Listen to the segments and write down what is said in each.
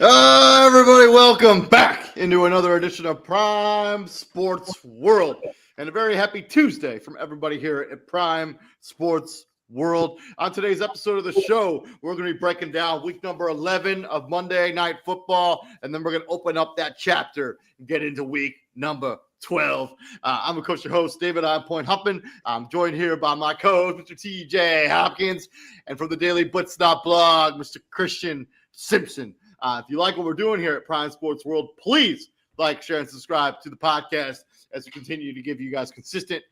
Everybody, welcome back into another edition of Prime Sports World. And a very happy Tuesday from everybody here at Prime Sports World. On today's episode of the show, we're going to be breaking down week number 11 of Monday Night Football, and then we're going to open up that chapter and get into week number 12. I'm a coach, your host, David I. Point Huppin. I'm joined here by my co-host, Mr. TJ Hopkins, and from the Daily Blitz blog, Mr. Christian Simpson. If you like what we're doing here at Prime Sports World, please like, share, and subscribe to the podcast as we continue to give you guys consistent,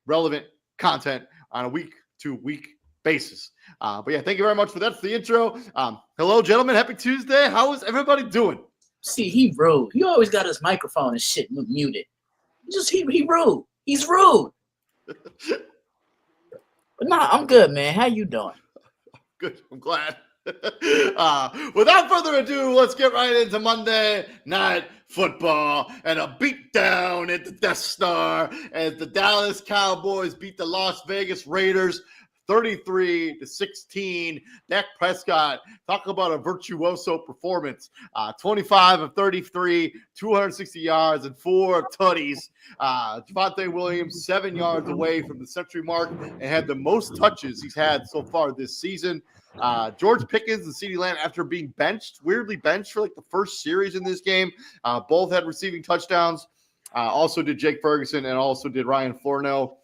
relevant content on a week-to-week basis. But yeah, thank you very much for that. For the intro. Hello, gentlemen. Happy Tuesday. How is everybody doing? See, he rude. He always got his microphone and shit muted. He rude. He's rude. But nah, I'm good, man. How you doing? Good. I'm glad. Without further ado, let's get right into Monday Night Football and a beatdown at the Death Star as the Dallas Cowboys beat the Las Vegas Raiders 33-16. Dak Prescott, talk about a virtuoso performance. 25 of 33, 260 yards and 4 tutties. Javonte Williams, 7 yards away from the century mark and had the most touches he's had so far this season. George Pickens and CeeDee Lamb, after being weirdly benched for like the first series in this game, both had receiving touchdowns. Also did Jake Ferguson and also did Ryan Flornell.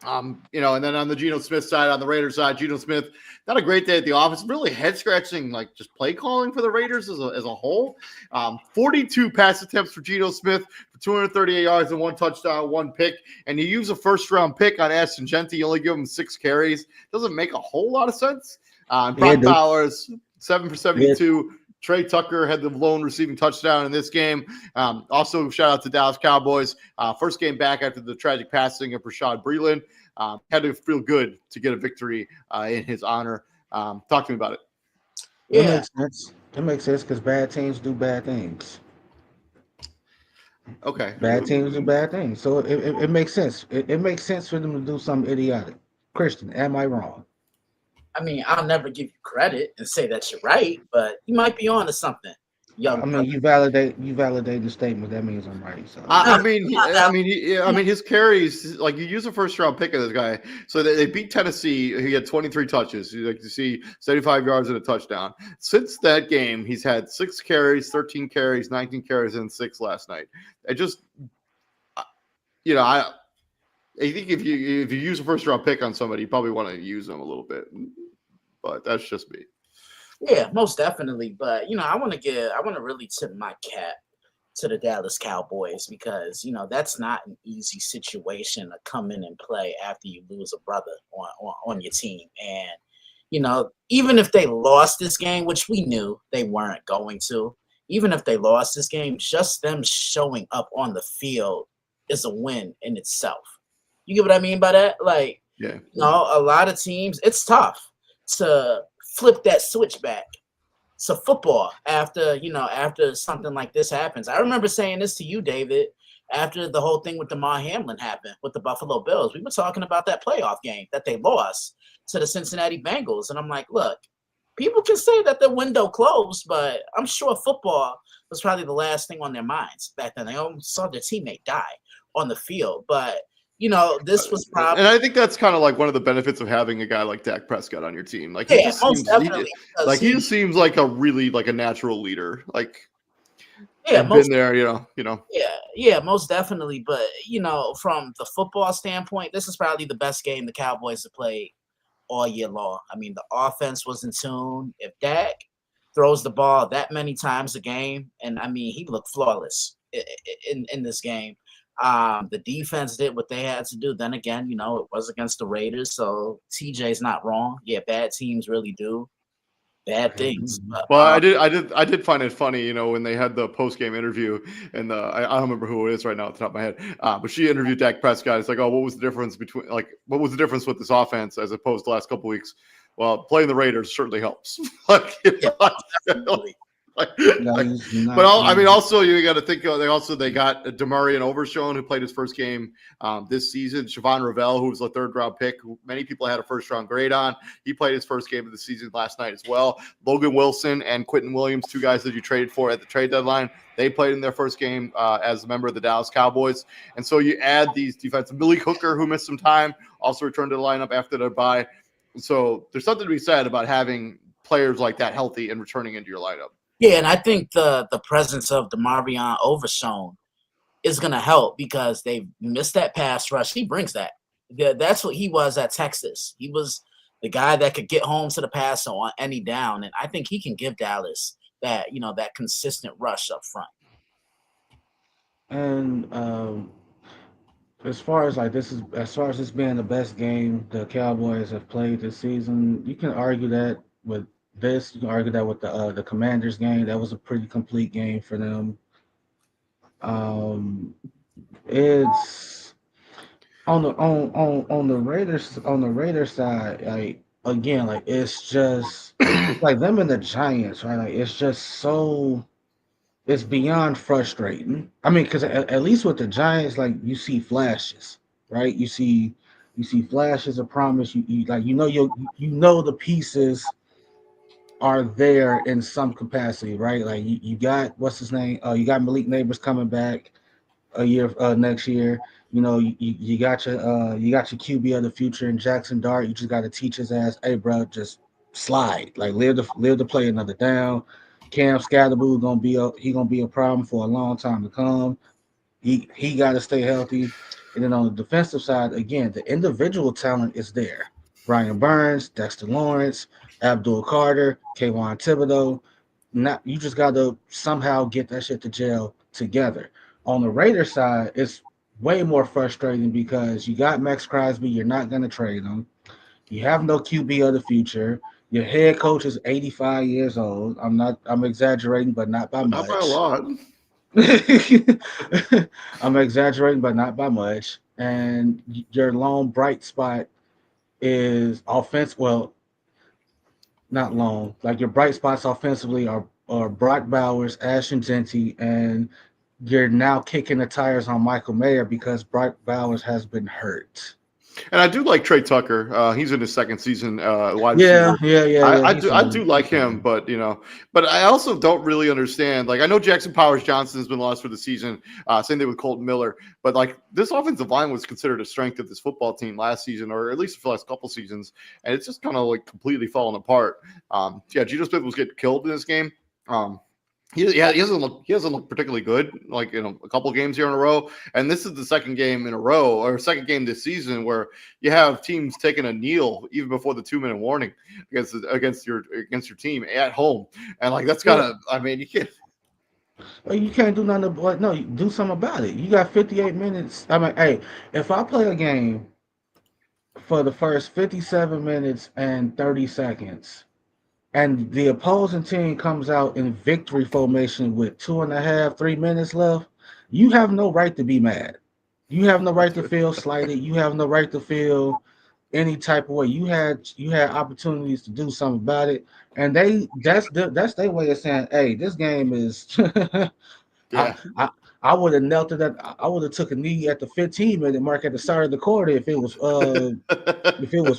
And then on the Geno Smith side, on the Raiders side, Geno Smith, not a great day at the office. Really head-scratching, like just play calling for the Raiders as a whole. 42 pass attempts for Geno Smith for 238 yards and 1 touchdown, 1 pick. And you use a first-round pick on Ashton Genty. You only give him 6 carries. Doesn't make a whole lot of sense. Brock Bowers, 7 for 72. Yeah. Trey Tucker had the lone receiving touchdown in this game. Also, shout out to Dallas Cowboys. First game back after the tragic passing of Rashad Breeland. Had to feel good to get a victory in his honor. Talk to me about it. Yeah. It makes sense. It makes sense because bad teams do bad things. Okay. Bad teams do bad things. So it makes sense. It makes sense for them to do something idiotic. Christian, am I wrong? I mean, I'll never give you credit and say that you're right, but you might be on to something. You validate the statement. That means I'm right. So his carries, like, you use a first round pick of this guy. So they beat Tennessee. He had 23 touches. Like you see, 75 yards and a touchdown. Since that game, he's had 6 carries, 13 carries, 19 carries, and 6 last night. I think if you use a first round pick on somebody, you probably want to use them a little bit. But that's just me. Yeah, most definitely. But I want to really tip my cap to the Dallas Cowboys because that's not an easy situation to come in and play after you lose a brother on your team. And even if they lost this game, which we knew they weren't going to, even if they lost this game, just them showing up on the field is a win in itself. You get what I mean by that? Like, yeah. A lot of teams, it's tough to flip that switch back to football after something like this happens. I remember saying this to you, David, after the whole thing with DeMar Hamlin happened with the Buffalo Bills. We were talking about that playoff game that they lost to the Cincinnati Bengals. And I'm like, look, people can say that the window closed, but I'm sure football was probably the last thing on their minds back then. They almost saw their teammate die on the field. But this was probably, and I think that's kind of like one of the benefits of having a guy like Dak Prescott on your team. Like, he seems like a really like a natural leader. Like, been there, Yeah, most definitely. But from the football standpoint, this is probably the best game the Cowboys have played all year long. I mean, the offense was in tune. If Dak throws the ball that many times a game, and I mean, he looked flawless in this game. The defense did what they had to do. Then again, it was against the Raiders, so TJ's not wrong. Yeah, bad teams really do bad things. Well, I did find it funny, when they had the post game interview, and I don't remember who it is right now at the top of my head, but she interviewed Dak Prescott. It's like, oh, what was the difference with this offense as opposed to the last couple of weeks? Well, playing the Raiders certainly helps. I mean, also you got to think they got Demarion Overshone, who played his first game this season. Siobhan Ravel, who was a third-round pick, who many people had a first-round grade on. He played his first game of the season last night as well. Logan Wilson and Quentin Williams, two guys that you traded for at the trade deadline, they played in their first game as a member of the Dallas Cowboys. And so you add these defensive. Billy Hooker, who missed some time, also returned to the lineup after their bye. So there's something to be said about having players like that healthy and returning into your lineup. Yeah, and I think the presence of Demarion Overshone is going to help because they missed that pass rush. He brings that. That's what he was at Texas. He was the guy that could get home to the passer on any down, and I think he can give Dallas that that consistent rush up front. And as far as this being the best game the Cowboys have played this season, you can argue that with this. You can argue that with the Commanders game. That was a pretty complete game for them. It's on the Raiders side, like again, like it's just like them and the Giants, right? Like it's just so it's beyond frustrating. I mean, because at least with the Giants, like you see flashes, right? You see flashes of promise. You know the pieces are there in some capacity, right? Like you got what's his name? You got Malik Neighbors coming back a year next year. You got your QB of the future in Jackson Dart. You just got to teach his ass, hey, bro, just slide, like live to play another down. Cam Scatterboo gonna be a problem for a long time to come. He got to stay healthy. And then on the defensive side, again, the individual talent is there. Brian Burns, Dexter Lawrence, Abdul Carter, Kayvon Thibodeau. You just got to somehow get that shit to gel together. On the Raiders side, it's way more frustrating because you got Max Crosby. You're not going to trade him. You have no QB of the future. Your head coach is 85 years old. I'm exaggerating, but not by much. Not by a lot. I'm exaggerating, but not by much. And your lone bright spot is offense. Well, not lone. Like your bright spots offensively are Brock Bowers, Ashton Genty, and you're now kicking the tires on Michael Mayer because Brock Bowers has been hurt. And I do like Trey Tucker. He's in his second season. Wide Yeah. I do like him, but I also don't really understand. Like I know Jackson Powers Johnson has been lost for the season. Same thing with Colton Miller. But like this offensive line was considered a strength of this football team last season, or at least for the last couple seasons, and it's just kind of like completely fallen apart. Geno Smith was getting killed in this game. He doesn't look particularly good, like a couple games here in a row. And this is the second game in a row, or second game this season, where you have teams taking a kneel even before the 2-minute warning against your team at home. And like that's gotta, I mean, you can't. Well, you can't do nothing but no, do something about it. You got 58 minutes. I mean, hey, if I play a game for the first 57 minutes and 30 seconds, and the opposing team comes out in victory formation with 2.5, 3 minutes left, you have no right to be mad. You have no right to feel slighted. You have no right to feel any type of way. You had opportunities to do something about it, and that's their way of saying, "Hey, this game is." Yeah. I would have knelt it at. I would have took a knee at the 15-minute mark at the start of the quarter if it was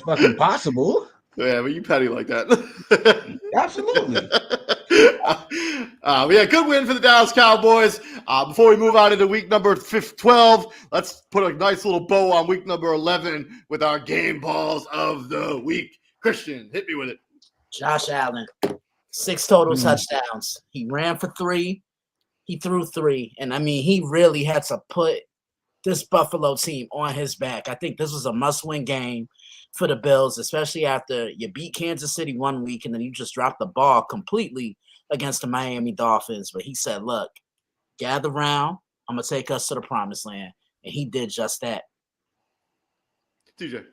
fucking possible. Yeah, but you petty like that. Absolutely. Good win for the Dallas Cowboys. Before we move on into week number 12, let's put a nice little bow on week number 11 with our game balls of the week. Christian, hit me with it. Josh Allen, 6 total touchdowns. He ran for 3. He threw 3. And, I mean, he really had to put this Buffalo team on his back. I think this was a must-win game for the Bills, especially after you beat Kansas City one week and then you just dropped the ball completely against the Miami Dolphins. But he said, look, gather round. I'm going to take us to the promised land. And he did just that. TJ.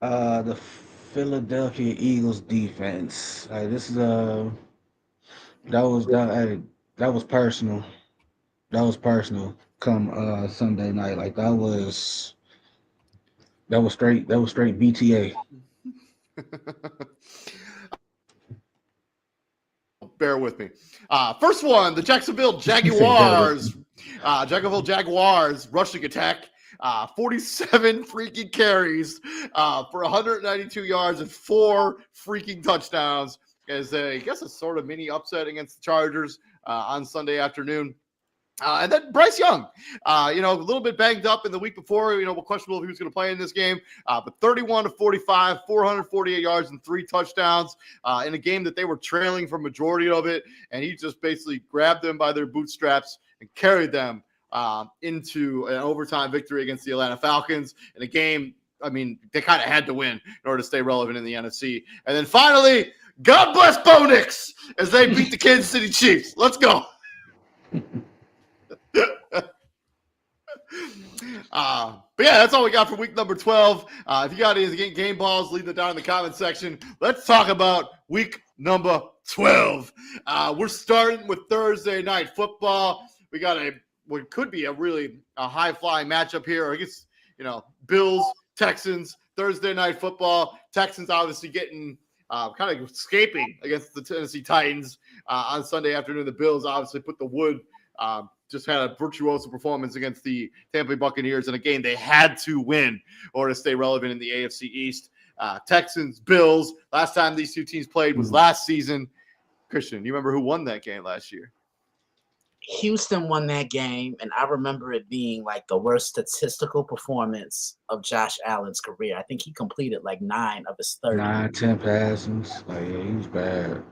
The Philadelphia Eagles defense. This is that was personal. That was personal come Sunday night. Like that was straight BTA. bear with me. First one, the Jacksonville Jaguars. Rushing attack. 47 freaking carries for 192 yards and 4 freaking touchdowns. As I guess a sort of mini upset against the Chargers on Sunday afternoon. And then Bryce Young, a little bit banged up in the week before, questionable if he was going to play in this game, but 31 to 45, 448 yards and 3 touchdowns in a game that they were trailing for majority of it. And he just basically grabbed them by their bootstraps and carried them into an overtime victory against the Atlanta Falcons in a game. I mean, they kind of had to win in order to stay relevant in the NFC. And then finally, God bless Bo Nix as they beat the Kansas City Chiefs. Let's go. But yeah, that's all we got for week number 12. If you got any game balls, leave them down in the comment section. Let's talk about week number 12. We're starting with Thursday night football. We got what could be a really high flying matchup here. I guess, Bills, Texans, Thursday night football. Texans obviously getting kind of escaping against the Tennessee Titans on Sunday afternoon. The Bills obviously put the wood. Just had a virtuoso performance against the Tampa Bay Buccaneers in a game they had to win in order to stay relevant in the AFC East. Texans, Bills. Last time these two teams played was last season. Christian, you remember who won that game last year? Houston won that game, and I remember it being like the worst statistical performance of Josh Allen's career. I think he completed like 9 of his 30. 10 passes. Like, yeah, he was bad.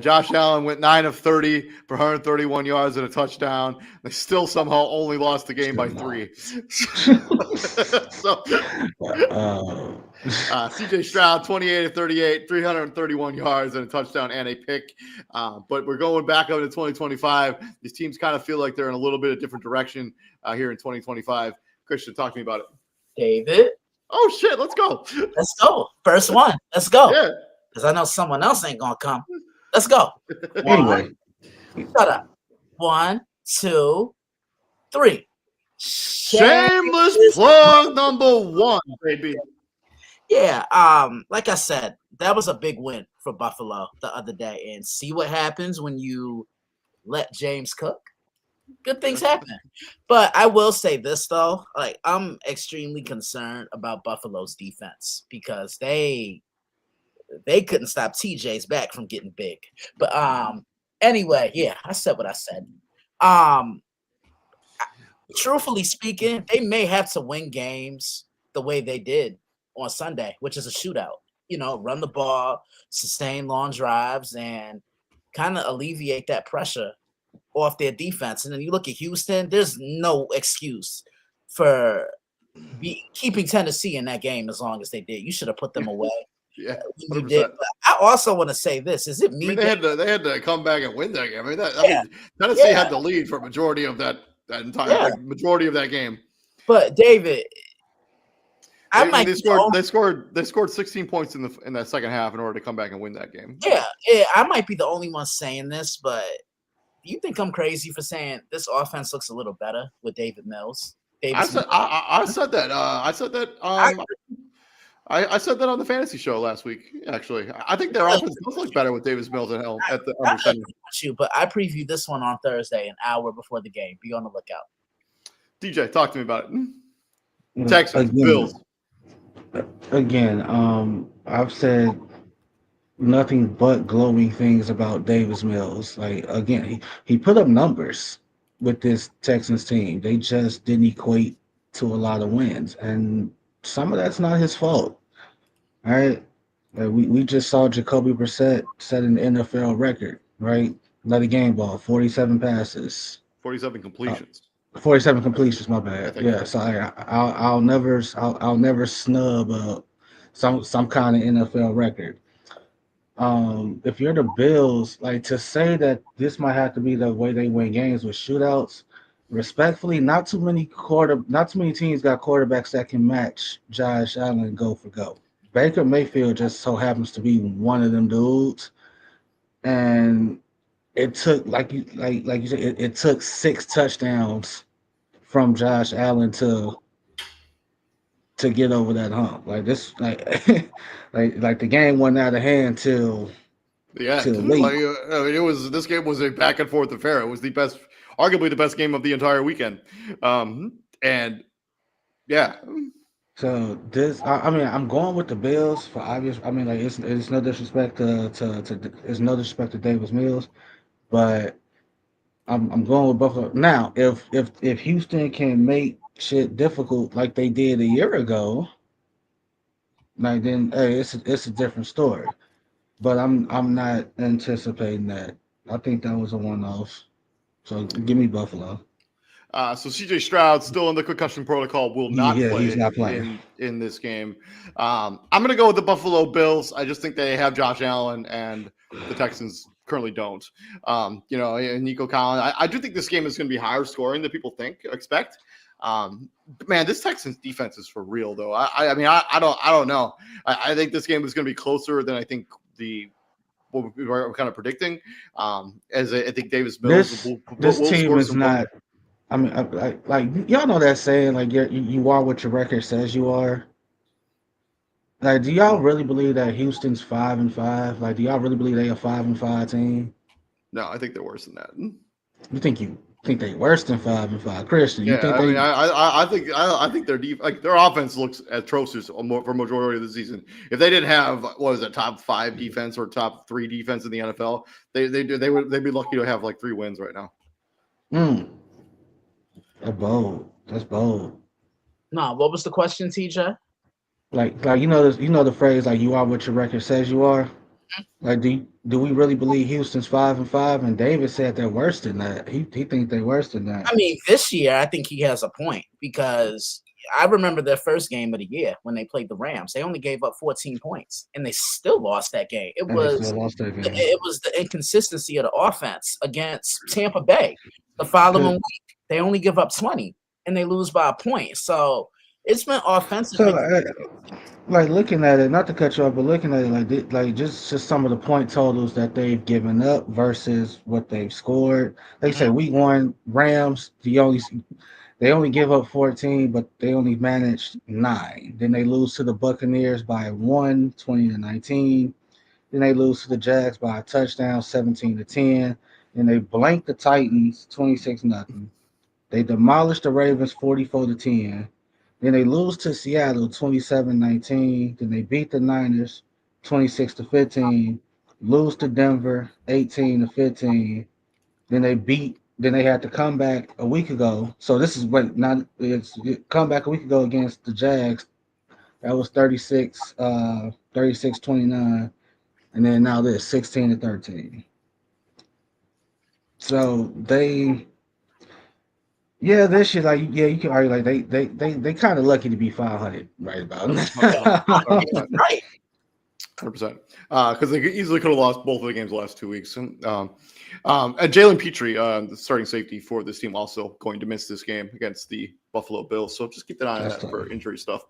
Josh Allen went 9 of 30 for 131 yards and a touchdown. They still somehow only lost the game by 3. CJ Stroud, 28 of 38, 331 yards and a touchdown and a pick. But we're going back up to 2025. These teams kind of feel like they're in a little bit of different direction here in 2025. Christian, talk to me about it. David. Oh, shit. Let's go. Let's go. First one. Let's go. Yeah. Because I know someone else ain't going to come. Let's go. Anyway. Shut up. 1, 2, 3. Shameless plug number 1, baby. Yeah. Like I said, that was a big win for Buffalo the other day. And see what happens when you let James cook. Good things happen. But I will say this, though. Like, I'm extremely concerned about Buffalo's defense because they couldn't stop TJ's back from getting big. But anyway, yeah, I said what I said. Truthfully speaking, they may have to win games the way they did on Sunday, which is a shootout. Run the ball, sustain long drives, and kind of alleviate that pressure off their defense. And then you look at Houston, there's no excuse for keeping Tennessee in that game as long as they did. You should have put them away. Yeah, you did. But I also want to say this: is it me? I mean, they had to come back and win that game. I mean, Tennessee had the lead for a majority of that entire majority of that game. But David, they scored 16 points in that second half in order to come back and win that game. Yeah, I might be the only one saying this, but do you think I'm crazy for saying this offense looks a little better with David Mills? I said that. I said that on the fantasy show last week. Actually, I think their offense does look better with Davis Mills at the under center. But I previewed this one on Thursday, an hour before the game. Be on the lookout. DJ, talk to me about it. Texans, Bills. Again, I've said nothing but glowing things about Davis Mills. Like, again, he put up numbers with this Texans team. They just didn't equate to a lot of wins, and some of that's not his fault. All right, we just saw Jacoby Brissett set an NFL record. Right, let a game ball, 47 passes, 47 completions. 47 completions. My bad. Yeah, so I'll never snub some kind of NFL record. If you're the Bills, like, to say that this might have to be the way they win games with shootouts, respectfully, not too many teams got quarterbacks that can match Josh Allen go for go. Baker Mayfield just so happens to be one of them dudes, and it took like you said, it took 6 touchdowns from Josh Allen to get over that hump. Like this, like like the game went out of hand till The end. to the late. Like, I mean, this game was a back and forth affair. It was arguably the best game of the entire weekend. And yeah, So this, I mean, I'm going with the Bills for obvious. I mean, like it's no disrespect it's no disrespect to Davis Mills, but I'm going with Buffalo. Now, if Houston can make shit difficult like they did a year ago, like then hey, it's a different story. But I'm not anticipating that. I think that was a one off. So give me Buffalo. so CJ Stroud still in the concussion protocol, will not Yeah, he's play not playing. in this game. I'm going to go with the Buffalo Bills. I just think they have Josh Allen, and the Texans currently don't. And Nico Collins. I do think this game is going to be higher scoring than people expect. Man, this Texans defense is for real, though. I mean, I don't know. I think this game is going to be closer than I think what we were kind of predicting. As I think Davis Mills This will team score is some not. I mean, like y'all know that saying, like you are what your record says you are. Like, do y'all really believe that Houston's 5-5? Like, do y'all really believe they a 5-5 team? No, I think they're worse than that. You think they worse than 5-5? Christian, you Yeah, think I mean, they? I think their offense looks atrocious for majority of the season. If they didn't have top 5 defense or top 3 defense in the NFL, they'd be lucky to have like 3 wins right now. That's bold. That's bold. No, what was the question, TJ? Like the phrase like you are what your record says you are. Like, do we really believe Houston's 5-5? And David said they're worse than that. He think they're worse than that. I mean, this year I think he has a point because I remember their first game of the year when they played the Rams. They only gave up 14 points, and they still lost that game. It was the inconsistency of the offense against Tampa Bay. The following week, they only give up 20, and they lose by a point. So it's been offensive. So, like looking at it, not to cut you off, but looking at it like just some of the point totals that they've given up versus what they've scored. They say week 1 Rams, they only give up 14, but they only managed 9. Then they lose to the Buccaneers by 1, 20-19. Then they lose to the Jags by a touchdown, 17-10. Then they blank the Titans, 26-0. They demolished the Ravens, 44-10. Then they lose to Seattle 27-19. Then they beat the Niners 26-15. Lose to Denver 18-15. Then they had to come back a week ago. So this is come back a week ago against the Jags. That was 36-29. And then now this 16-13. So this year, you can argue like they kind of lucky to be 500 right about now. Right. 100%. Because they easily could have lost both of the games the last 2 weeks. And Jalen Petrie, the starting safety for this team, also going to miss this game against the Buffalo Bills. So just keep an eye on that for injury stuff.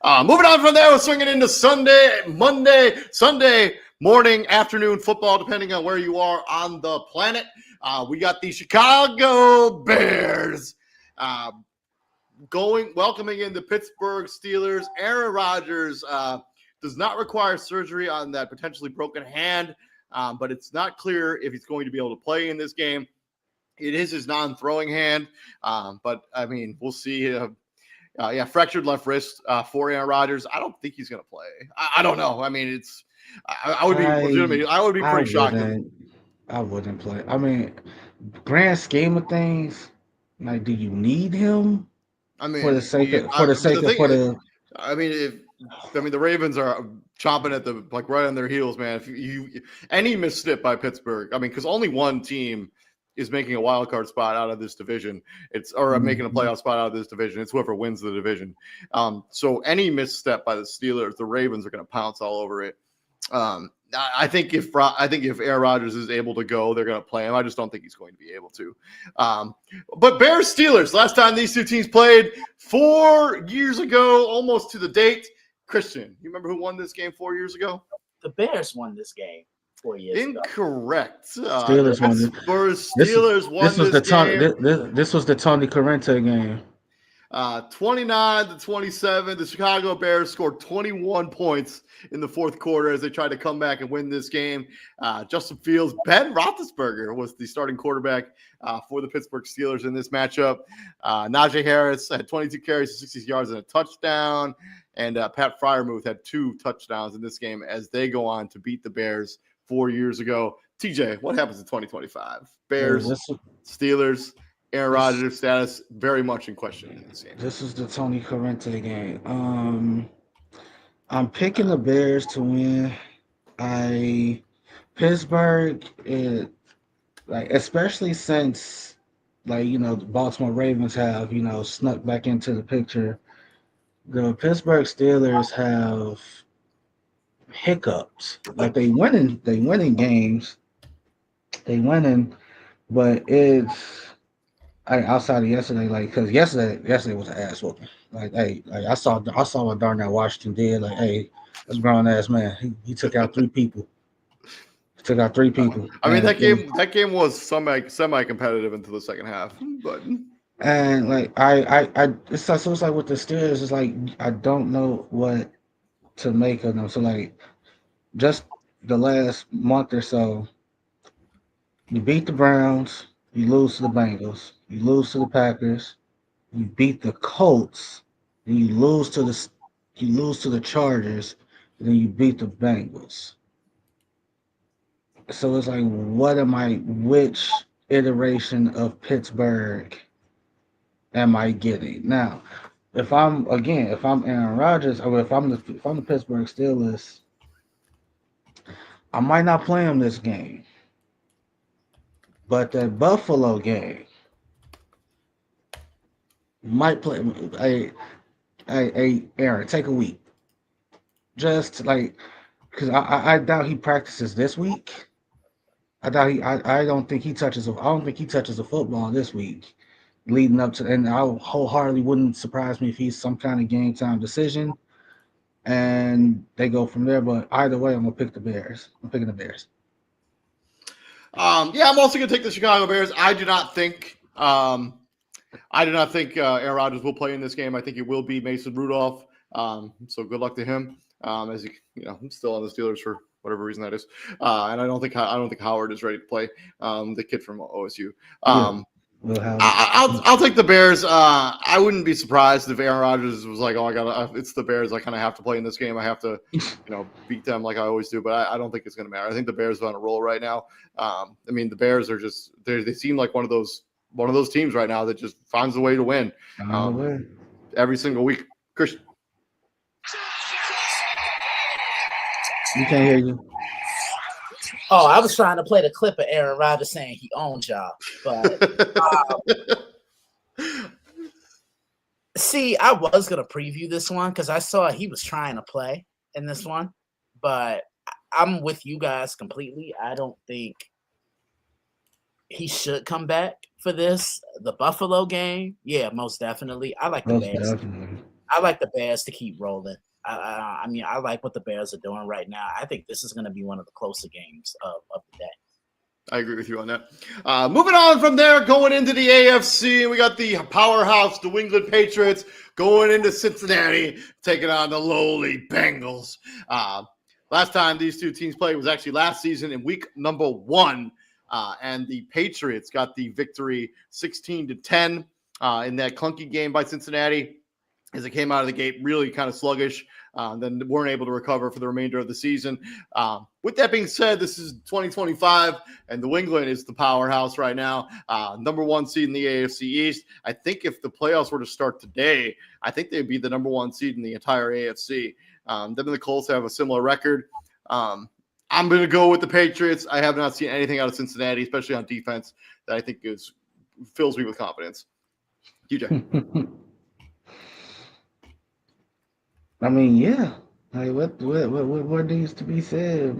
Moving on from there, we're swinging into Sunday morning, afternoon football, depending on where you are on the planet. We got the Chicago Bears welcoming in the Pittsburgh Steelers. Aaron Rodgers does not require surgery on that potentially broken hand, but it's not clear if he's going to be able to play in this game. It is his non-throwing hand, but I mean, we'll see. Fractured left wrist for Aaron Rodgers. I don't think he's going to play. I don't know. I mean, I would be legitimately. I would be pretty shocked. I wouldn't play. I mean, grand scheme of things, like, do you need him? I mean, the Ravens are chomping at right on their heels, man. If any misstep by Pittsburgh, I mean, because only one team is making a wild card spot out of this division. Making a playoff spot out of this division. It's whoever wins the division. So any misstep by the Steelers, the Ravens are going to pounce all over it. I think if Aaron Rodgers is able to go, they're going to play him. I just don't think he's going to be able to. But Bears Steelers, last time these two teams played 4 years ago, almost to the date. Christian, you remember who won this game 4 years ago? The Bears won this game 4 years ago. Incorrect. Steelers won. Steelers won this game. This was the Tony Corrente game. 29-27. The Chicago Bears scored 21 points in the fourth quarter as they tried to come back and win this game. Justin Fields, Ben Roethlisberger was the starting quarterback for the Pittsburgh Steelers in this matchup. Najee Harris had 22 carries, 60 yards, and a touchdown. And Pat Freiermuth had 2 touchdowns in this game as they go on to beat the Bears 4 years ago. TJ, what happens in 2025? Bears, Steelers, Aaron Rodgers' status very much in question in this game. This is the Tony Corrente game. I'm picking the Bears to win. Pittsburgh, especially since the Baltimore Ravens have snuck back into the picture. The Pittsburgh Steelers have hiccups. Like they winning games, but it's outside of yesterday, because yesterday was an ass whooping. I saw what Darnell Washington did. That's grown ass man. He took out 3 people. I mean, that game was semi-competitive into the second half, but. And it's like with the Steelers, it's like I don't know what to make of them. So just the last month or so, you beat the Browns, you lose to the Bengals, you lose to the Packers, you beat the Colts, and you lose to the Chargers, and then you beat the Bengals. So it's like, which iteration of Pittsburgh am I getting now? If I'm Aaron Rodgers, or if I'm the Pittsburgh Steelers, I might not play him this game. But that Buffalo game might play. Aaron, take a week. Just because I doubt he practices this week. I don't think he touches a football this week. Leading up to, and I wholeheartedly wouldn't surprise me if he's some kind of game time decision, and they go from there. But either way, I'm gonna pick the Bears. I'm picking the Bears. I'm also gonna take the Chicago Bears. I do not think Aaron Rodgers will play in this game. I think it will be Mason Rudolph. So good luck to him. As I'm still on the Steelers for whatever reason that is. And I don't think Howard is ready to play. The kid from OSU. I'll take the Bears. I wouldn't be surprised if Aaron Rodgers was like, "Oh, it's the Bears. I kind of have to play in this game. I have to, beat them like I always do." But I don't think it's going to matter. I think the Bears are on a roll right now. The Bears are just they seem like one of those teams right now that just finds a way to win every single week. Christian, you can't hear you. Oh, I was trying to play the clip of Aaron Rodgers saying he owns y'all, but see, I was gonna preview this one because I saw he was trying to play in this one, but I'm with you guys completely. I don't think he should come back for this. The Buffalo game, yeah, most definitely. I like the Bears. Definitely. I like the Bears to keep rolling. I like what the Bears are doing right now. I think this is going to be one of the closer games of the day. I agree with you on that. Moving on from there, going into the AFC, we got the powerhouse New England Patriots going into Cincinnati, taking on the lowly Bengals. Last time these two teams played was actually last season in week number 1, and the Patriots got the victory 16-10 in that clunky game by Cincinnati, as it came out of the gate really kind of sluggish, then weren't able to recover for the remainder of the season. With that being said, this is 2025, and New England is the powerhouse right now, number 1 seed in the AFC East. I think if the playoffs were to start today, I think they'd be the number 1 seed in the entire AFC. Them and the Colts have a similar record. I'm going to go with the Patriots. I have not seen anything out of Cincinnati, especially on defense, that I think fills me with confidence. DJ. Yeah. What more needs to be said?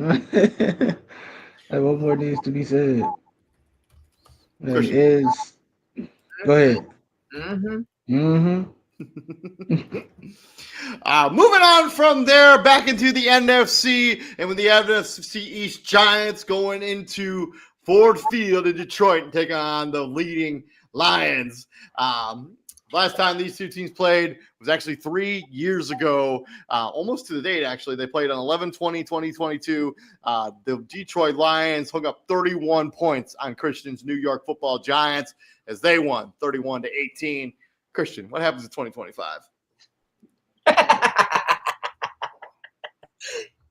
What more needs to be said? Go ahead. Moving on from there, back into the NFC, and with the NFC East Giants going into Ford Field in Detroit and taking on the leading Lions. Last time these two teams played was actually 3 years ago, almost to the date, actually. They played on 11/20/2022. The Detroit Lions hung up 31 points on Christian's New York Football Giants as they won 31-18. Christian, what happens in 2025?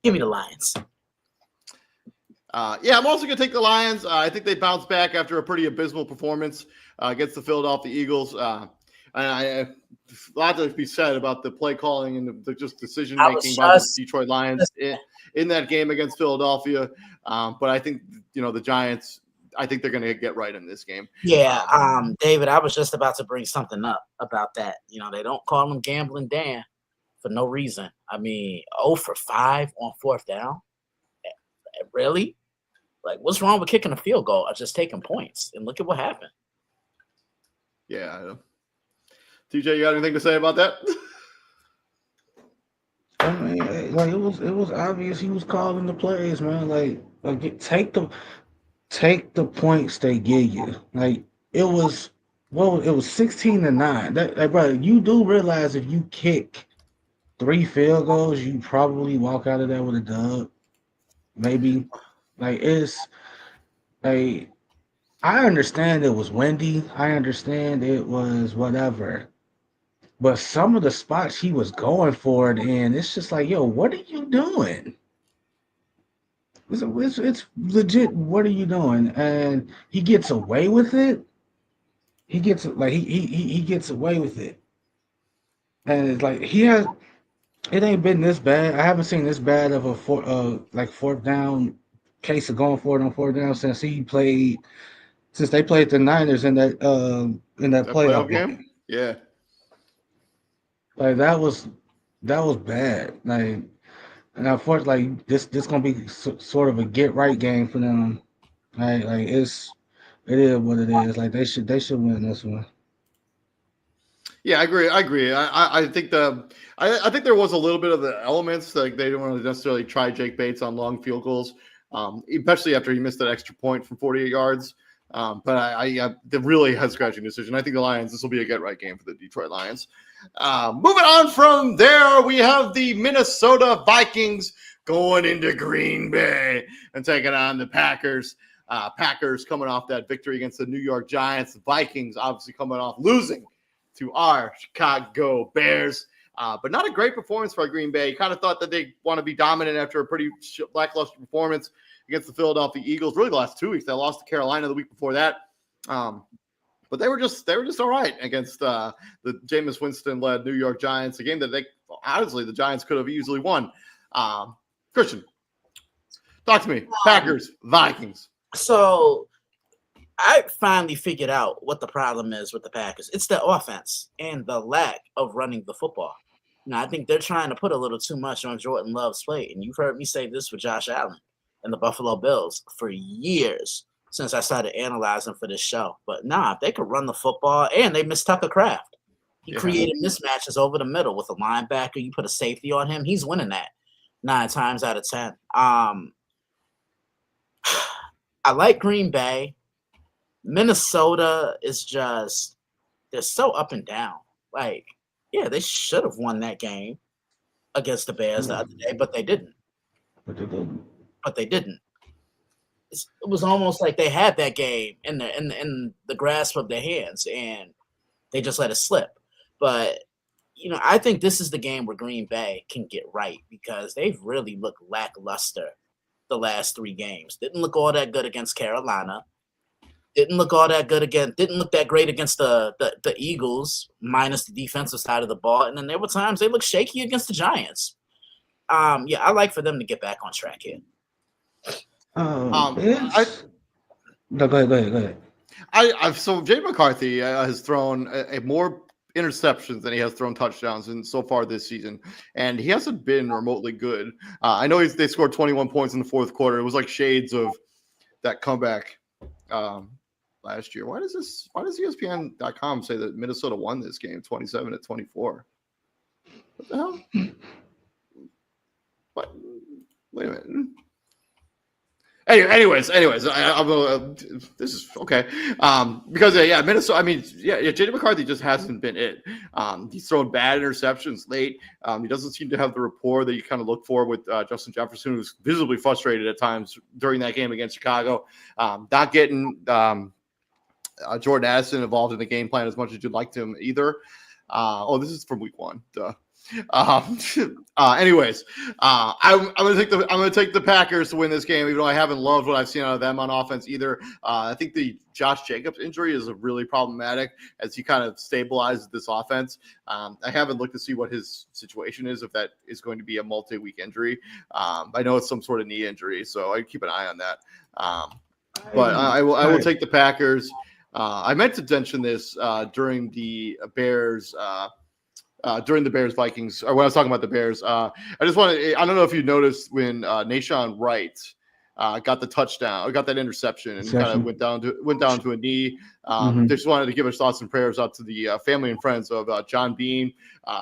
Give me the Lions. I'm also going to take the Lions. I think they bounced back after a pretty abysmal performance against the Philadelphia Eagles. A lot to be said about the play calling and the just decision making by the Detroit Lions in that game against Philadelphia. But I think the Giants. I think they're going to get right in this game. Yeah, David, I was just about to bring something up about that. They don't call him Gambling Dan for no reason. I mean, 0 for 5 on 4th down. Really? Like, what's wrong with kicking a field goal or just taking points? And look at what happened. Yeah, I know. TJ, you got anything to say about that? I mean, like it was obvious he was calling the plays, man. Like take the points they give you. Like it was 16-9. That brother, you do realize if you kick 3 field goals, you probably walk out of there with a dub. Maybe. Like it's like I understand it was windy. I understand it was whatever. But some of the spots he was going for it in, it's just like, yo, what are you doing? It's legit. What are you doing? And he gets away with it. He gets he gets away with it. And it's like it ain't been this bad. I haven't seen this bad of a 4th down case of going for it on 4th down since they played the Niners in that playoff game. Yeah. Like that was bad. Like, and unfortunately, this gonna be sort of a get right game for them. Like it is what it is. Like they should win this one. Yeah, I agree. I think I think there was a little bit of the elements like they didn't want to necessarily try Jake Bates on long field goals, especially after he missed that extra point from 48 yards. But I the really head scratching decision. I think the Lions. This will be a get right game for the Detroit Lions. Moving on from there, we have the Minnesota Vikings going into Green Bay and taking on the Packers. Packers coming off that victory against the New York Giants. The Vikings obviously coming off losing to our Chicago Bears. But not a great performance for Green Bay. Kind of thought that they want to be dominant after a pretty lackluster performance against the Philadelphia Eagles. Really the last 2 weeks. They lost to Carolina the week before that. But they were just all right against the Jameis Winston-led New York Giants, a game that the Giants could have easily won. Christian, talk to me. Packers, Vikings. So I finally figured out what the problem is with the Packers. It's the offense and the lack of running the football. Now, I think they're trying to put a little too much on Jordan Love's plate. And you've heard me say this with Josh Allen and the Buffalo Bills for years since I started analyzing for this show. But if they could run the football, and they missed Tucker Kraft. He created mismatches over the middle with a linebacker. You put a safety on him, he's winning that 9 times out of 10. I like Green Bay. Minnesota is just, they're so up and down. Like, yeah, they should have won that game against the Bears the other day, but they didn't. It was almost like they had that game in the grasp of their hands, and they just let it slip. But, I think this is the game where Green Bay can get right because they've really looked lackluster the last 3 games. Didn't look all that good against Carolina. Didn't look all that good again. Didn't look that great against the Eagles, minus the defensive side of the ball. And then there were times they looked shaky against the Giants. I like for them to get back on track here. No, go ahead. So Jay McCarthy has thrown a more interceptions than he has thrown touchdowns in so far this season, and he hasn't been remotely good. I know they scored 21 points in the 4th quarter. It was like shades of that comeback last year. Why does ESPN.com say that Minnesota won this game 27-24? What the hell? What? Wait a minute. Anyways, this is okay. Because Minnesota. I mean, JD McCarthy just hasn't been it. He's thrown bad interceptions late. He doesn't seem to have the rapport that you kind of look for with Justin Jefferson, who's visibly frustrated at times during that game against Chicago. Not getting Jordan Addison involved in the game plan as much as you'd like to either. This is from week 1. Duh. Anyways, I'm gonna take the Packers to win this game, even though I haven't loved what I've seen out of them on offense either. I think the Josh Jacobs injury is really problematic as he kind of stabilizes this offense. I haven't looked to see what his situation is, if that is going to be a multi-week injury. I know it's some sort of knee injury, so I keep an eye on that. But I will take the Packers. I meant to mention this during the Bears. During the Bears-Vikings, or when I was talking about the Bears, I don't know if you noticed when Nashawn Wright got the touchdown, or got that interception, and kind of went down to a knee. Just wanted to give us thoughts and prayers out to the family and friends of John Bean.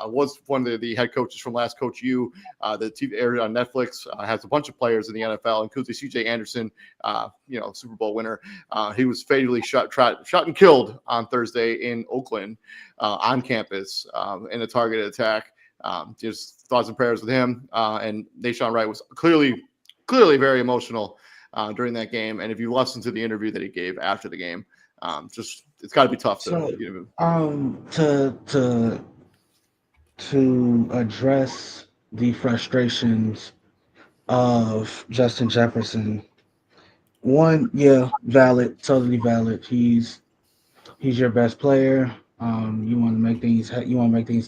Was one of the head coaches from Last Coach U, the TV aired on Netflix. Has a bunch of players in the NFL, including C.J. Anderson, Super Bowl winner. He was fatally shot and killed on Thursday in Oakland on campus in a targeted attack. Just thoughts and prayers with him. And Nashawn Wright was clearly very emotional during that game. And if you listen to the interview that he gave after the game, it's got to be tough to address the frustrations of Justin Jefferson. One, valid, totally valid. He's your best player. You want to make things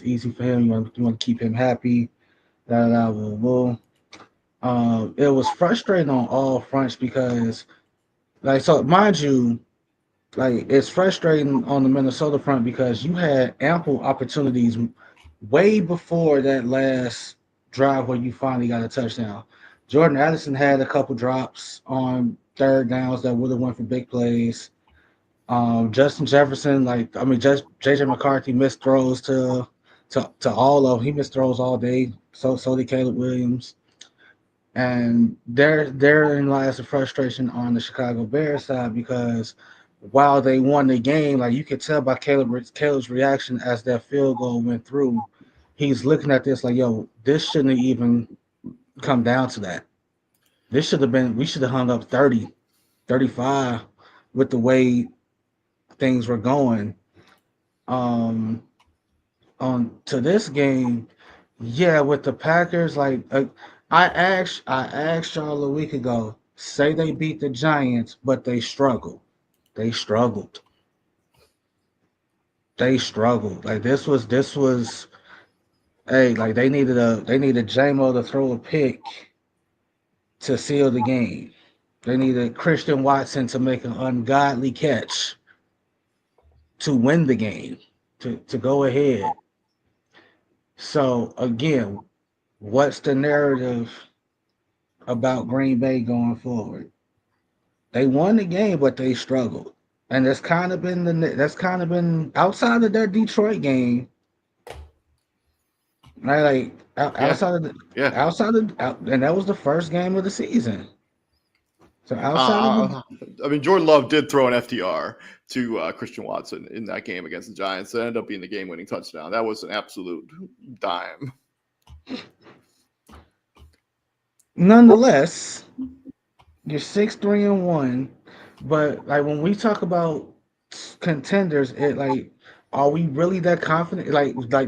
easy for him. You want to keep him happy. It was frustrating on all fronts because, mind you, it's frustrating on the Minnesota front because you had ample opportunities way before that last drive where you finally got a touchdown. Jordan Addison had a couple drops on third downs that would have went for big plays. Justin Jefferson, just JJ McCarthy missed throws to all of them. He missed throws all day. So did Caleb Williams. And therein lies the frustration on the Chicago Bears side because while they won the game, you could tell by Caleb's reaction as that field goal went through, he's looking at this this shouldn't have even come down to that. We should have hung up 30, 35 with the way things were going. On to this game, with the Packers, I asked y'all a week ago, say they beat the Giants, but they struggled. They struggled. This was they needed J-Mo to throw a pick to seal the game. They needed Christian Watson to make an ungodly catch to win the game, to go ahead. So again, what's the narrative about Green Bay going forward? They won the game, but they struggled, and that's kind of been outside of their Detroit game, right? And that was the first game of the season. So Jordan Love did throw an FTR to Christian Watson in that game against the Giants. That ended up being the game-winning touchdown. That was an absolute dime. Nonetheless, you're 6-3-1, but when we talk about contenders, are we really that confident?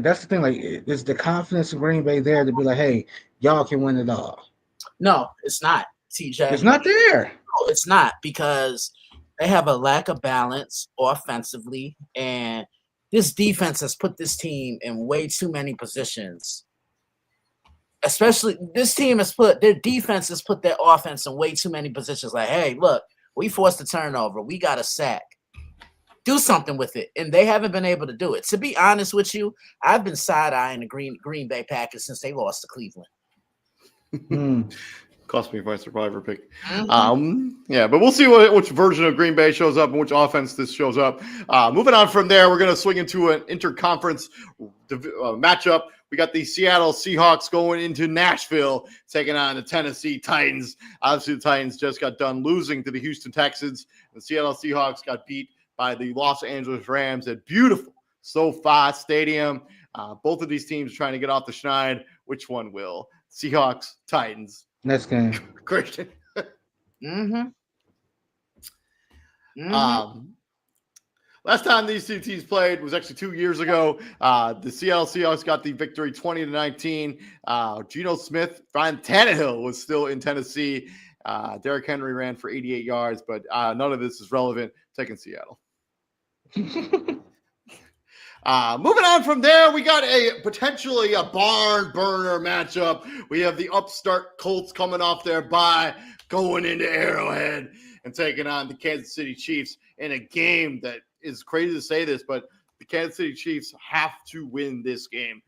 That's the thing. Is the confidence of Green Bay there to be hey, y'all can win it all? No, it's not, TJ. It's not there. No, it's not, because they have a lack of balance offensively, and this defense has put this team in way too many positions. Especially this team their defense has put their offense in way too many positions. Hey, look, we forced a turnover. We got a sack. Do something with it. And they haven't been able to do it. To be honest with you, I've been side-eyeing the Green Bay Packers since they lost to Cleveland. Cost me my survivor pick. Mhm. Yeah, but we'll see which version of Green Bay shows up and which offense this shows up. Moving on from there, we're going to swing into an interconference matchup. We got the Seattle Seahawks going into Nashville, taking on the Tennessee Titans. Obviously, the Titans just got done losing to the Houston Texans. The Seattle Seahawks got beat by the Los Angeles Rams at beautiful SoFi Stadium. Both of these teams are trying to get off the schneid. Which one will? Seahawks, Titans. Next game. Christian. Mm-hmm. Last time these two teams played was actually 2 years ago. The Seattle Seahawks got the victory 20-19. Geno Smith, Ryan Tannehill was still in Tennessee. Derrick Henry ran for 88 yards, but none of this is relevant. Taking Seattle. Moving on from there, we got potentially a barn burner matchup. We have the upstart Colts coming off their bye, going into Arrowhead and taking on the Kansas City Chiefs in a game that is crazy to say this, but the Kansas City Chiefs have to win this game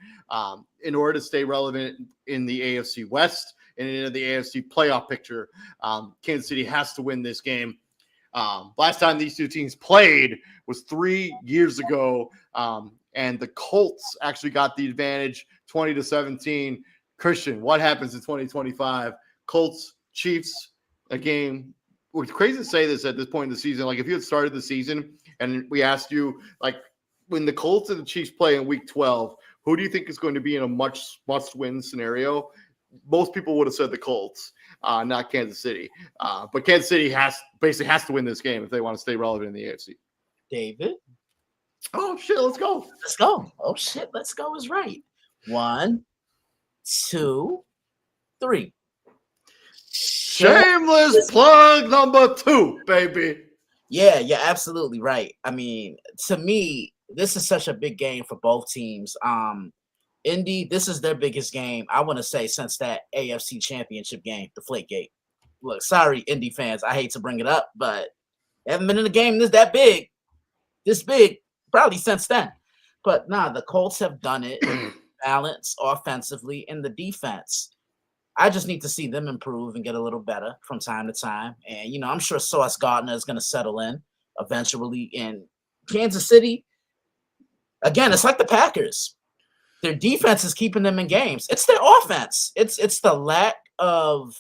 in order to stay relevant in the AFC West and in the AFC playoff picture. Kansas City has to win this game. Last time these two teams played was 3 years ago, and the Colts actually got the advantage 20-17. Christian, what happens in 2025? Colts, Chiefs, a game. It's crazy to say this at this point in the season. Like, if you had started the season and we asked you, like, when the Colts and the Chiefs play in Week 12, who do you think is going to be in a must-win scenario? Most people would have said the Colts, not Kansas City. But Kansas City has to win this game if they want to stay relevant in the AFC. David? Oh, shit, let's go. Let's go. Oh, shit, let's go is right. 1, 2, 3. Shameless plug number 2, baby. Yeah, you're absolutely right. I mean, to me, this is such a big game for both teams. Indy, this is their biggest game, I want to say, since that AFC Championship game, the Deflategate. Look, sorry, Indy fans, I hate to bring it up, but they haven't been in a game this big, probably since then. But nah, the Colts have done it, balance offensively in the defense. I just need to see them improve and get a little better from time to time. And, I'm sure Sauce Gardner is going to settle in eventually. In Kansas City, again, it's like the Packers. Their defense is keeping them in games. It's their offense. It's the lack of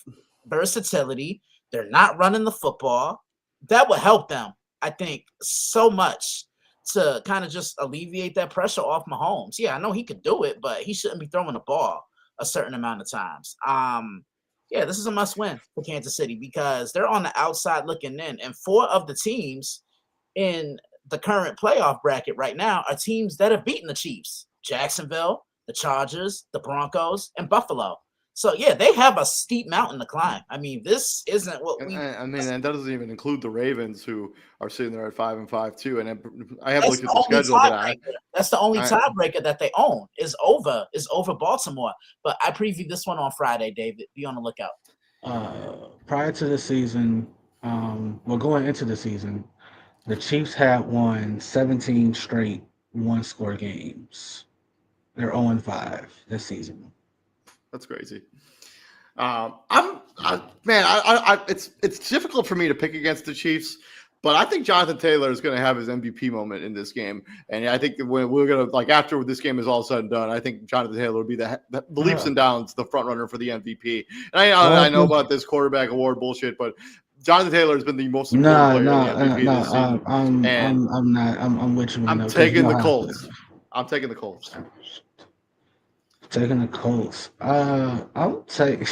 versatility. They're not running the football. That would help them, I think, so much to kind of just alleviate that pressure off Mahomes. Yeah, I know he could do it, but he shouldn't be throwing the ball a certain amount of times. Yeah, this is a must-win for Kansas City because they're on the outside looking in, and 4 of the teams in the current playoff bracket right now are teams that have beaten the Chiefs: Jacksonville, the Chargers, the Broncos, and Buffalo. So, yeah, they have a steep mountain to climb. I mean, this isn't what we... I mean, and that doesn't even include the Ravens, who are sitting there at 5-5 too. And I haven't looked at the schedule, but that's the only tiebreaker that they own is over Baltimore. But I previewed this one on Friday, David. Be on the lookout. Prior to the season, going into the season, the Chiefs had won 17 straight one-score games. They're 0-5 this season. That's crazy. It's difficult for me to pick against the Chiefs, but I think Jonathan Taylor is going to have his MVP moment in this game, and I think that when we're going to after this game is all said and done, I think Jonathan Taylor will be the leaps and downs the front runner for the MVP. And I know about this quarterback award bullshit, but Jonathan Taylor has been the most important player in the MVP this season. I'm with you. I'm taking the Colts. I'm taking the Colts. Taking the Colts. I'll take.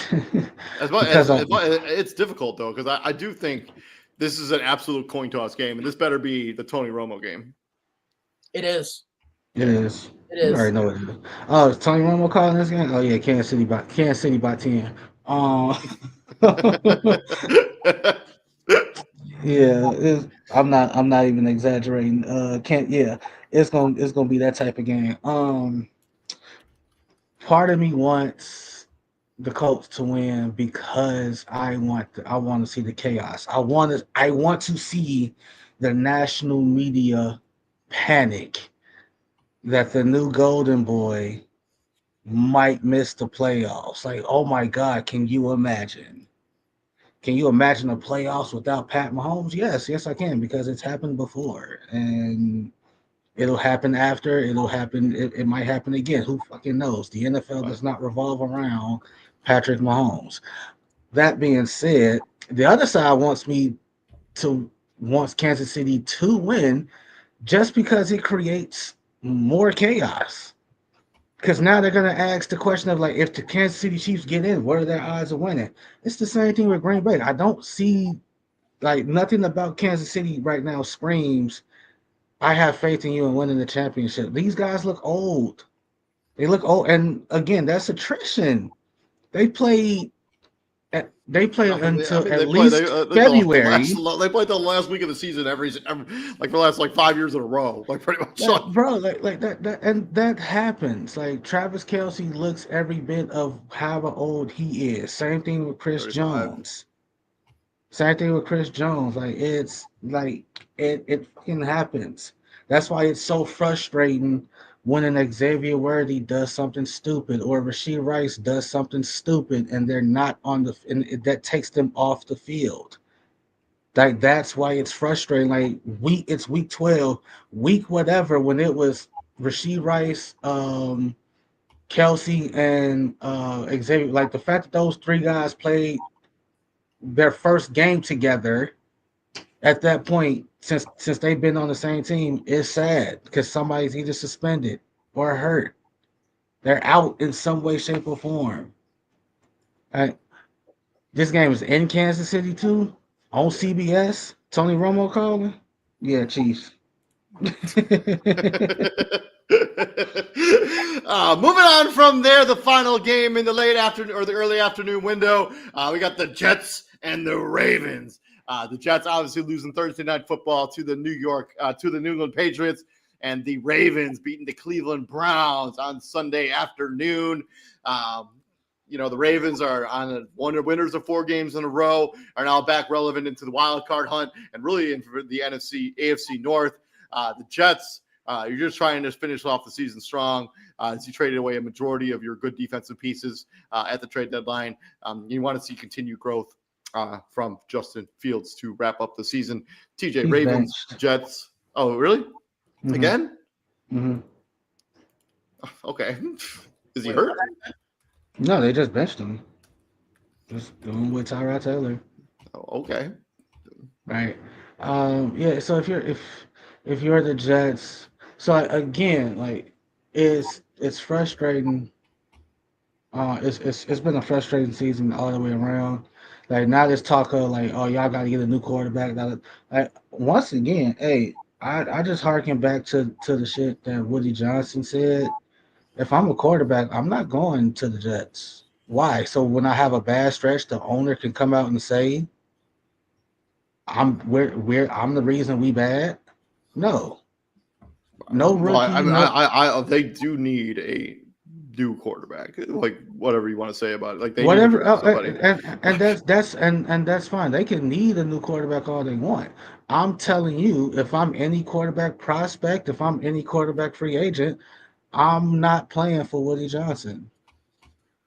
It's difficult though because I do think this is an absolute coin toss game, and this better be the Tony Romo game. It is. It is. You already know what it is. Oh, is Tony Romo calling this game? Oh yeah, Kansas City by 10. Yeah, I'm not even exaggerating. It's gonna be that type of game. Part of me wants the Colts to win because I want to see the chaos. I want to see the national media panic that the new Golden Boy might miss the playoffs. Like, oh my God, can you imagine? Can you imagine the playoffs without Pat Mahomes? Yes, I can, because it's happened before, and it'll happen after. It'll happen. It might happen again. Who fucking knows? The NFL does not revolve around Patrick Mahomes. That being said, the other side wants Kansas City to win just because it creates more chaos. Because now they're gonna ask the question of, like, if the Kansas City Chiefs get in, what are their odds of winning? It's the same thing with Green Bay. I don't see, like, nothing about Kansas City right now screams, I have faith in you in winning the championship. These guys look old. They look old, and again, that's attrition. They played. They played until They at play. least February. They played the last week of the season every like for the last like 5 years in a row, like pretty much. Bro, like that happens. Like, Travis Kelce looks every bit of how old he is. Same thing with Chris 35. Jones. Same thing with Chris Jones. Like, it's like it fucking happens. That's why it's so frustrating when an Xavier Worthy does something stupid, or Rasheed Rice does something stupid, and they're not on that takes them off the field. Like, that's why it's frustrating. Like, it's week 12, week whatever, when it was Rasheed Rice, Kelsey, and Xavier. Like, the fact that those three guys played their first game together at that point, since they've been on the same team, is sad, because somebody's either suspended or hurt. They're out in some way, shape, or form. This game is in Kansas City too, on CBS. Tony Romo calling. Yeah, Chiefs. Moving on from there, the final game in the late afternoon or the early afternoon window, we got the Jets and the Ravens. The Jets obviously losing Thursday night football to the New England Patriots, and the Ravens beating the Cleveland Browns on Sunday afternoon. The Ravens are on winners of 4 games in a row, are now back relevant into the wild card hunt and really into the AFC North. The Jets, you're just trying to finish off the season strong as you traded away a majority of your good defensive pieces at the trade deadline. You want to see continued growth from Justin Fields to wrap up the season. TJ, He's Ravens, benched. Jets. Oh, really? Mm-hmm. Again? Mm-hmm. Okay. Is he hurt? No, they just benched him. Just going with Tyrod Taylor. Oh, okay. Right. Yeah. So if you're the Jets, so again, like, it's frustrating. It's been a frustrating season all the way around. Like, now this talk of, like, oh, y'all got to get a new quarterback. Like, once again, hey, I just harken back to the shit that Woody Johnson said. If I'm a quarterback, I'm not going to the Jets. Why? So when I have a bad stretch, the owner can come out and say, I'm the reason we bad. No rookie. They do need a new quarterback, like whatever you want to say about it. Like, they Whatever, need somebody. and that's fine. They can need a new quarterback all they want. I'm telling you, if I'm any quarterback prospect, if I'm any quarterback free agent, I'm not playing for Woody Johnson.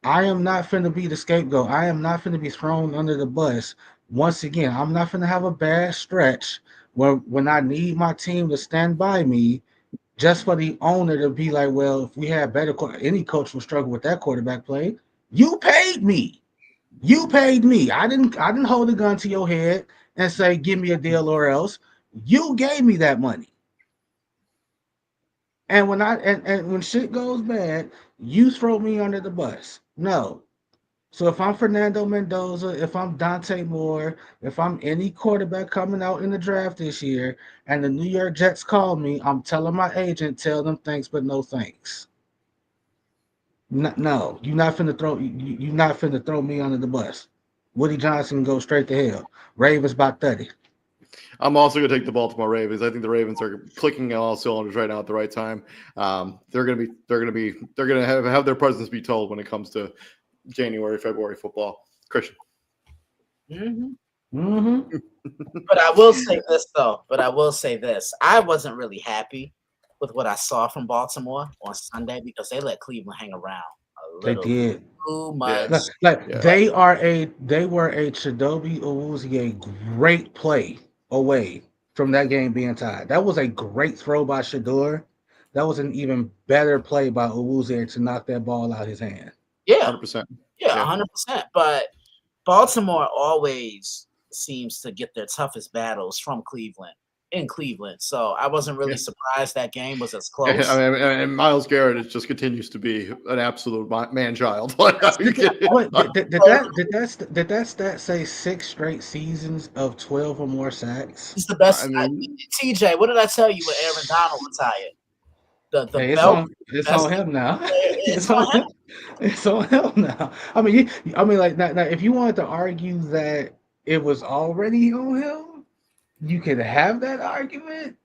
I am not finna be the scapegoat. I am not finna be thrown under the bus. Once again, I'm not finna have a bad stretch when I need my team to stand by me, just for the owner to be like, well, if we had better, any coach would struggle with that quarterback play. You paid me. I didn't hold a gun to your head and say, give me a deal or else. You gave me that money. And when shit goes bad, you throw me under the bus. No. So if I'm Fernando Mendoza, if I'm Dante Moore, if I'm any quarterback coming out in the draft this year, and the New York Jets call me, I'm telling my agent, tell them thanks but no thanks. No, you're not finna throw me under the bus. Woody Johnson go straight to hell. Ravens about 30. I'm also going to take the Baltimore Ravens. I think the Ravens are clicking on all cylinders right now at the right time. They're going to have their presence be told when it comes to January, February football. Christian. Mm-hmm. Mm-hmm. But I will say this. I wasn't really happy with what I saw from Baltimore on Sunday, because they let Cleveland hang around a They little did. too Yeah. much. Yeah. They were a Chidobe Awuzie great play away from that game being tied. That was a great throw by Shador. That was an even better play by Awuzie to knock that ball out his hand. Yeah, 100%. yeah, Yeah. 100%. But Baltimore always seems to get their toughest battles from Cleveland in Cleveland. So I wasn't really surprised that game was as close. I mean, and Miles Garrett just continues to be an absolute man child. Like, Did that stat say 6 straight seasons of 12 or more sacks? He's the best. I mean, TJ, what did I tell you when Aaron Donald retired? The Hey, belt. it's best on him now. It's on him. It's on him now. I mean, like now, if you wanted to argue that it was already on him, you could have that argument.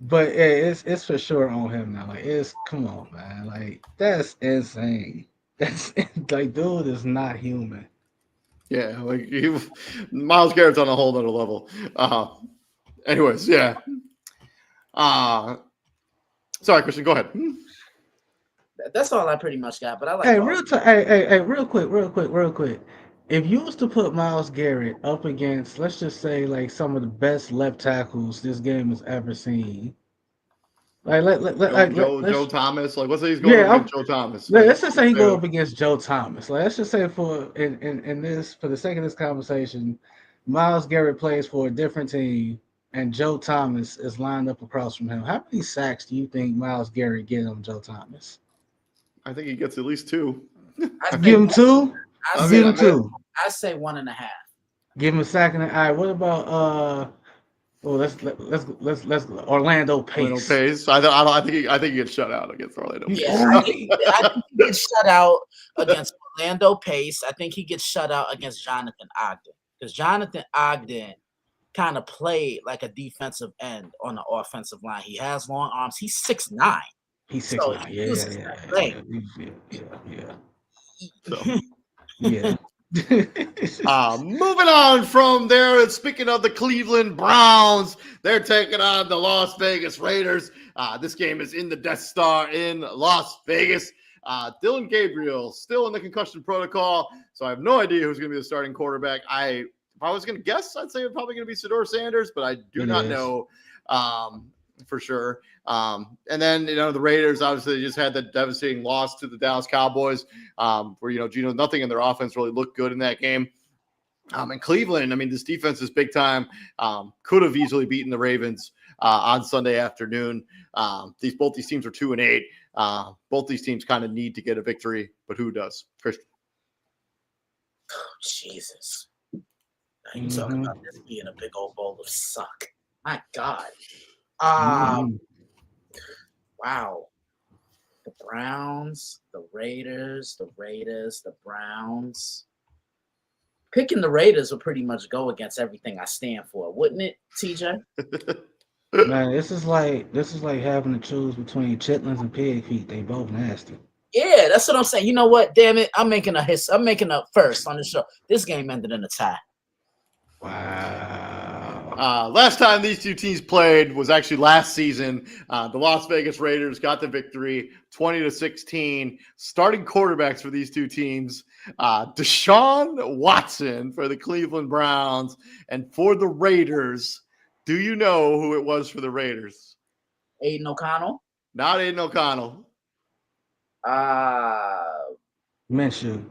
But it's for sure on him now. Like come on, man. Like that's insane. That's like dude is not human. yeah, like Miles Garrett's on a whole other level. Anyways, yeah. Sorry, Christian, go ahead. That's all I pretty much got. But I like. Hey, real quick. If you was to put Miles Garrett up against, let's just say, like some of the best left tackles this game has ever seen, like Joe Thomas, like let's say he's going up against Joe Thomas. Let's just say he go up against Joe Thomas. Like let's just say for the sake of this conversation, Miles Garrett plays for a different team, and Joe Thomas is lined up across from him. How many sacks do you think Miles Garrett get on Joe Thomas? I think he gets at least 2. Give him 2. Give him 2. I say 1.5. Give him a sack and all right. What about let's Orlando Pace. I think he gets shut out against Orlando Pace. Yeah, I think he gets shut out against Orlando Pace. I think he gets shut out against Jonathan Ogden because Jonathan Ogden kind of played like a defensive end on the offensive line. He has long arms. He's 6'9". He's 6'9". Yeah. Moving on from there, speaking of the Cleveland Browns, they're taking on the Las Vegas Raiders. This game is in the Death Star in Las Vegas. Dylan Gabriel still in the concussion protocol, so I have no idea who's going to be the starting quarterback. If I was going to guess, I'd say it's probably going to be Shedeur Sanders, but I do not know for sure. And then, the Raiders, obviously, just had that devastating loss to the Dallas Cowboys, where, nothing in their offense really looked good in that game. And Cleveland, I mean, this defense is big time. Could have easily beaten the Ravens on Sunday afternoon. Both these teams are 2-8. Both these teams kind of need to get a victory, but who does? Christian. Oh, Jesus. You talking about this being a big old bowl of suck. My God. Wow. The Browns, the Raiders, the Browns. Picking the Raiders would pretty much go against everything I stand for, wouldn't it, TJ? Man, this is like having to choose between chitlins and pig feet. They both nasty. Yeah, that's what I'm saying. You know what? Damn it. I'm making a first on the show. This game ended in a tie. Wow. Last time these two teams played was actually last season. The Las Vegas Raiders got the victory 20-16. Starting quarterbacks for these two teams, Deshaun Watson for the Cleveland Browns, and for the Raiders, do you know who it was for the Raiders? Aiden O'Connell? Not Aiden O'Connell. Minshew.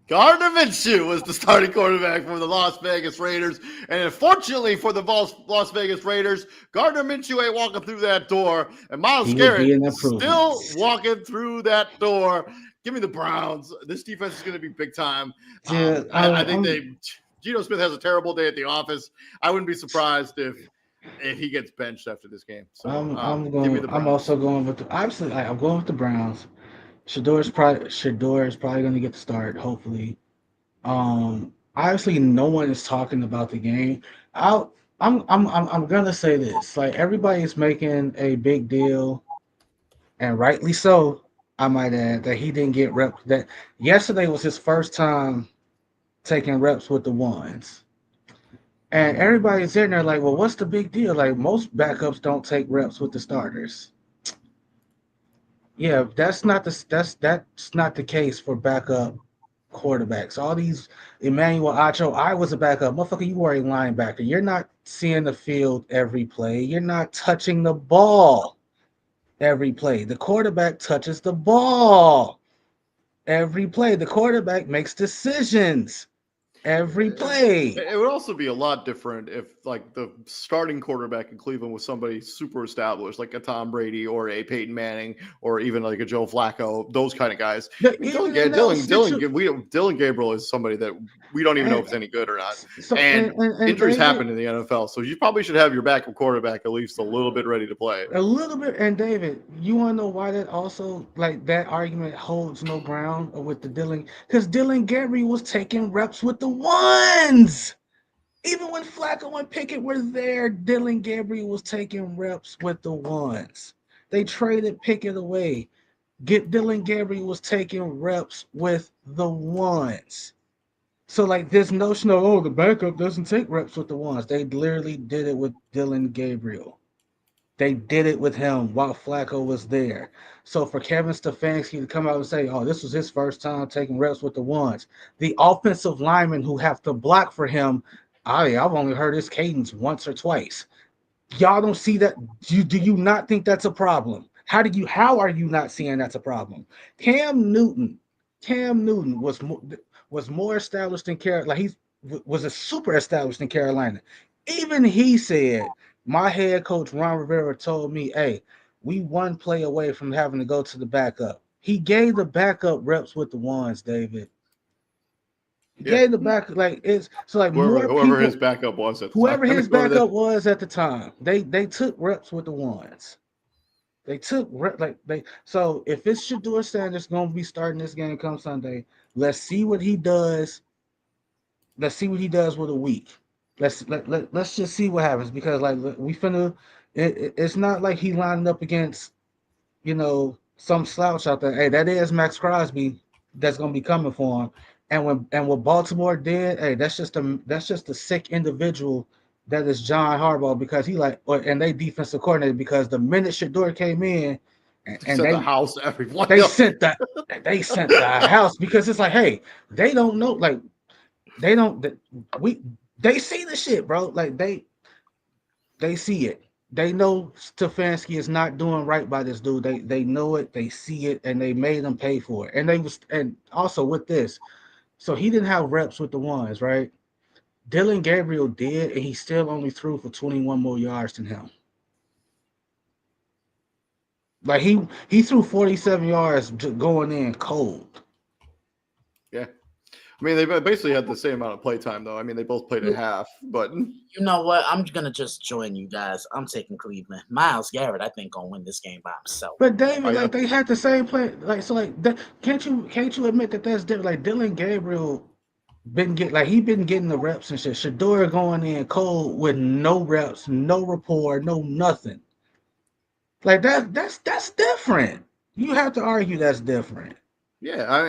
Gardner Minshew was the starting quarterback for the Las Vegas Raiders. And unfortunately for the Las Vegas Raiders, Gardner Minshew ain't walking through that door. And Myles Garrett still walking through that door. Give me the Browns. This defense is going to be big time. I think Geno Smith has a terrible day at the office. I wouldn't be surprised if he gets benched after this game. So I'm also going with I'm going with the Browns. Shedeur is probably going to get the start, hopefully. Obviously, no one is talking about the game. I'm gonna say this: like everybody's making a big deal, and rightly so. I might add that he didn't get reps. That yesterday was his first time taking reps with the ones, and everybody's in there like, well, what's the big deal? Like most backups don't take reps with the starters. Yeah, that's not the case for backup quarterbacks. All these Emmanuel Acho, I was a backup. Motherfucker, you were a linebacker. You're not seeing the field every play. You're not touching the ball every play. The quarterback touches the ball every play. The quarterback makes decisions every play. It would also be a lot different if, like, the starting quarterback in Cleveland was somebody super established, like a Tom Brady or a Peyton Manning or even like a Joe Flacco, those kind of guys. I But mean, even in those Dylan Gabriel is somebody that we don't even know if and he's any good or not. so And and injuries David, happen in the NFL, so you probably should have your backup quarterback at least a little bit ready to play. a little bit, and David, you want to know why that also like that argument holds no ground with the Dylan? Because Dylan Gabriel was taking reps with the ones. Even when Flacco and Pickett were there, Dylan Gabriel was taking reps with the ones. They traded Pickett away. Get Dylan Gabriel was taking reps with the ones. So like this notion of the backup doesn't take reps with the ones. They literally did it with Dylan Gabriel. They did it with him while Flacco was there. So for Kevin Stefanski to come out and say, "Oh, this was his first time taking reps with the ones," the offensive linemen who have to block for him, I've only heard his cadence once or twice. Y'all don't see that? Do you not think that's a problem? How are you not seeing that's a problem? Cam Newton, Cam Newton was more established in Carolina. Like was a super established in Carolina. Even he said, my head coach Ron Rivera told me, "Hey, we one play away from having to go to the backup." He gave the backup reps with the ones, David. He Yeah, gave the back like it's so like more whoever his people, backup was at the time. whoever I mean, his backup was at the time, they took reps with the ones. They took like they so if it's Shador Sanders going to be starting this game come Sunday, let's see what he does. Let's see what he does with a week. Let's just see what happens because like we finna. It's not like he lining up against some slouch out there. Hey, that is Max Crosby that's gonna be coming for him. And what Baltimore did, hey, that's just a sick individual that is John Harbaugh because and they defensive coordinator because the minute Shador came in and Sent the house to everyone. they sent the house because it's like, hey, they don't know, like they don't we they see the shit, bro. Like they see it. They know Stefanski is not doing right by this dude. They know it, they see it, and they made him pay for it. And also with this, so he didn't have reps with the ones, right? Dylan Gabriel did, and he still only threw for 21 more yards than him. Like he threw 47 yards going in cold. Yeah. I mean, they basically had the same amount of play time, though. I mean, they both played at half, but You know what? I'm gonna just join you guys. I'm taking Cleveland. Myles Garrett, I think, gonna win this game by himself. But David, yeah. like they had the same play, like so, like that. Can't you admit that that's different? Like Dylan Gabriel he been getting the reps and shit. Shador going in cold with no reps, no rapport, no nothing. Like that's different. You have to argue that's different. Yeah,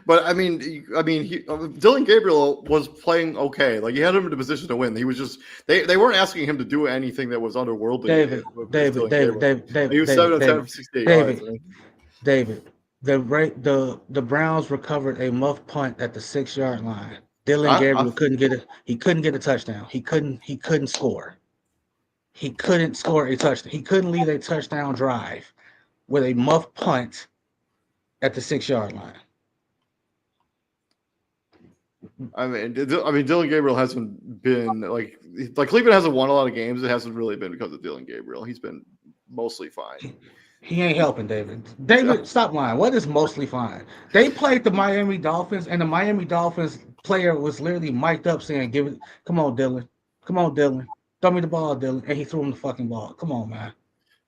Dylan Gabriel was playing okay. Like, he had him in a position to win. He was just they weren't asking him to do anything that was otherworldly. David, with David, Dylan David, Gabriel. David, David, He was 7 of 10 for 68 yards. David, David. The Browns recovered a muff punt at the 6-yard line. Dylan Gabriel couldn't get it. He couldn't get a touchdown. He couldn't score. He couldn't score a touchdown. He couldn't lead a touchdown drive with a muff punt at the 6-yard line. Dylan Gabriel hasn't been like Cleveland hasn't won a lot of games. It hasn't really been because of Dylan Gabriel. He's been mostly fine. He ain't helping, David. David, stop lying. What is mostly fine? They played the Miami Dolphins, and the Miami Dolphins player was literally mic'd up saying, "Give it, come on, Dylan. Come on, Dylan. Throw me the ball, Dylan." And he threw him the fucking ball. Come on, man.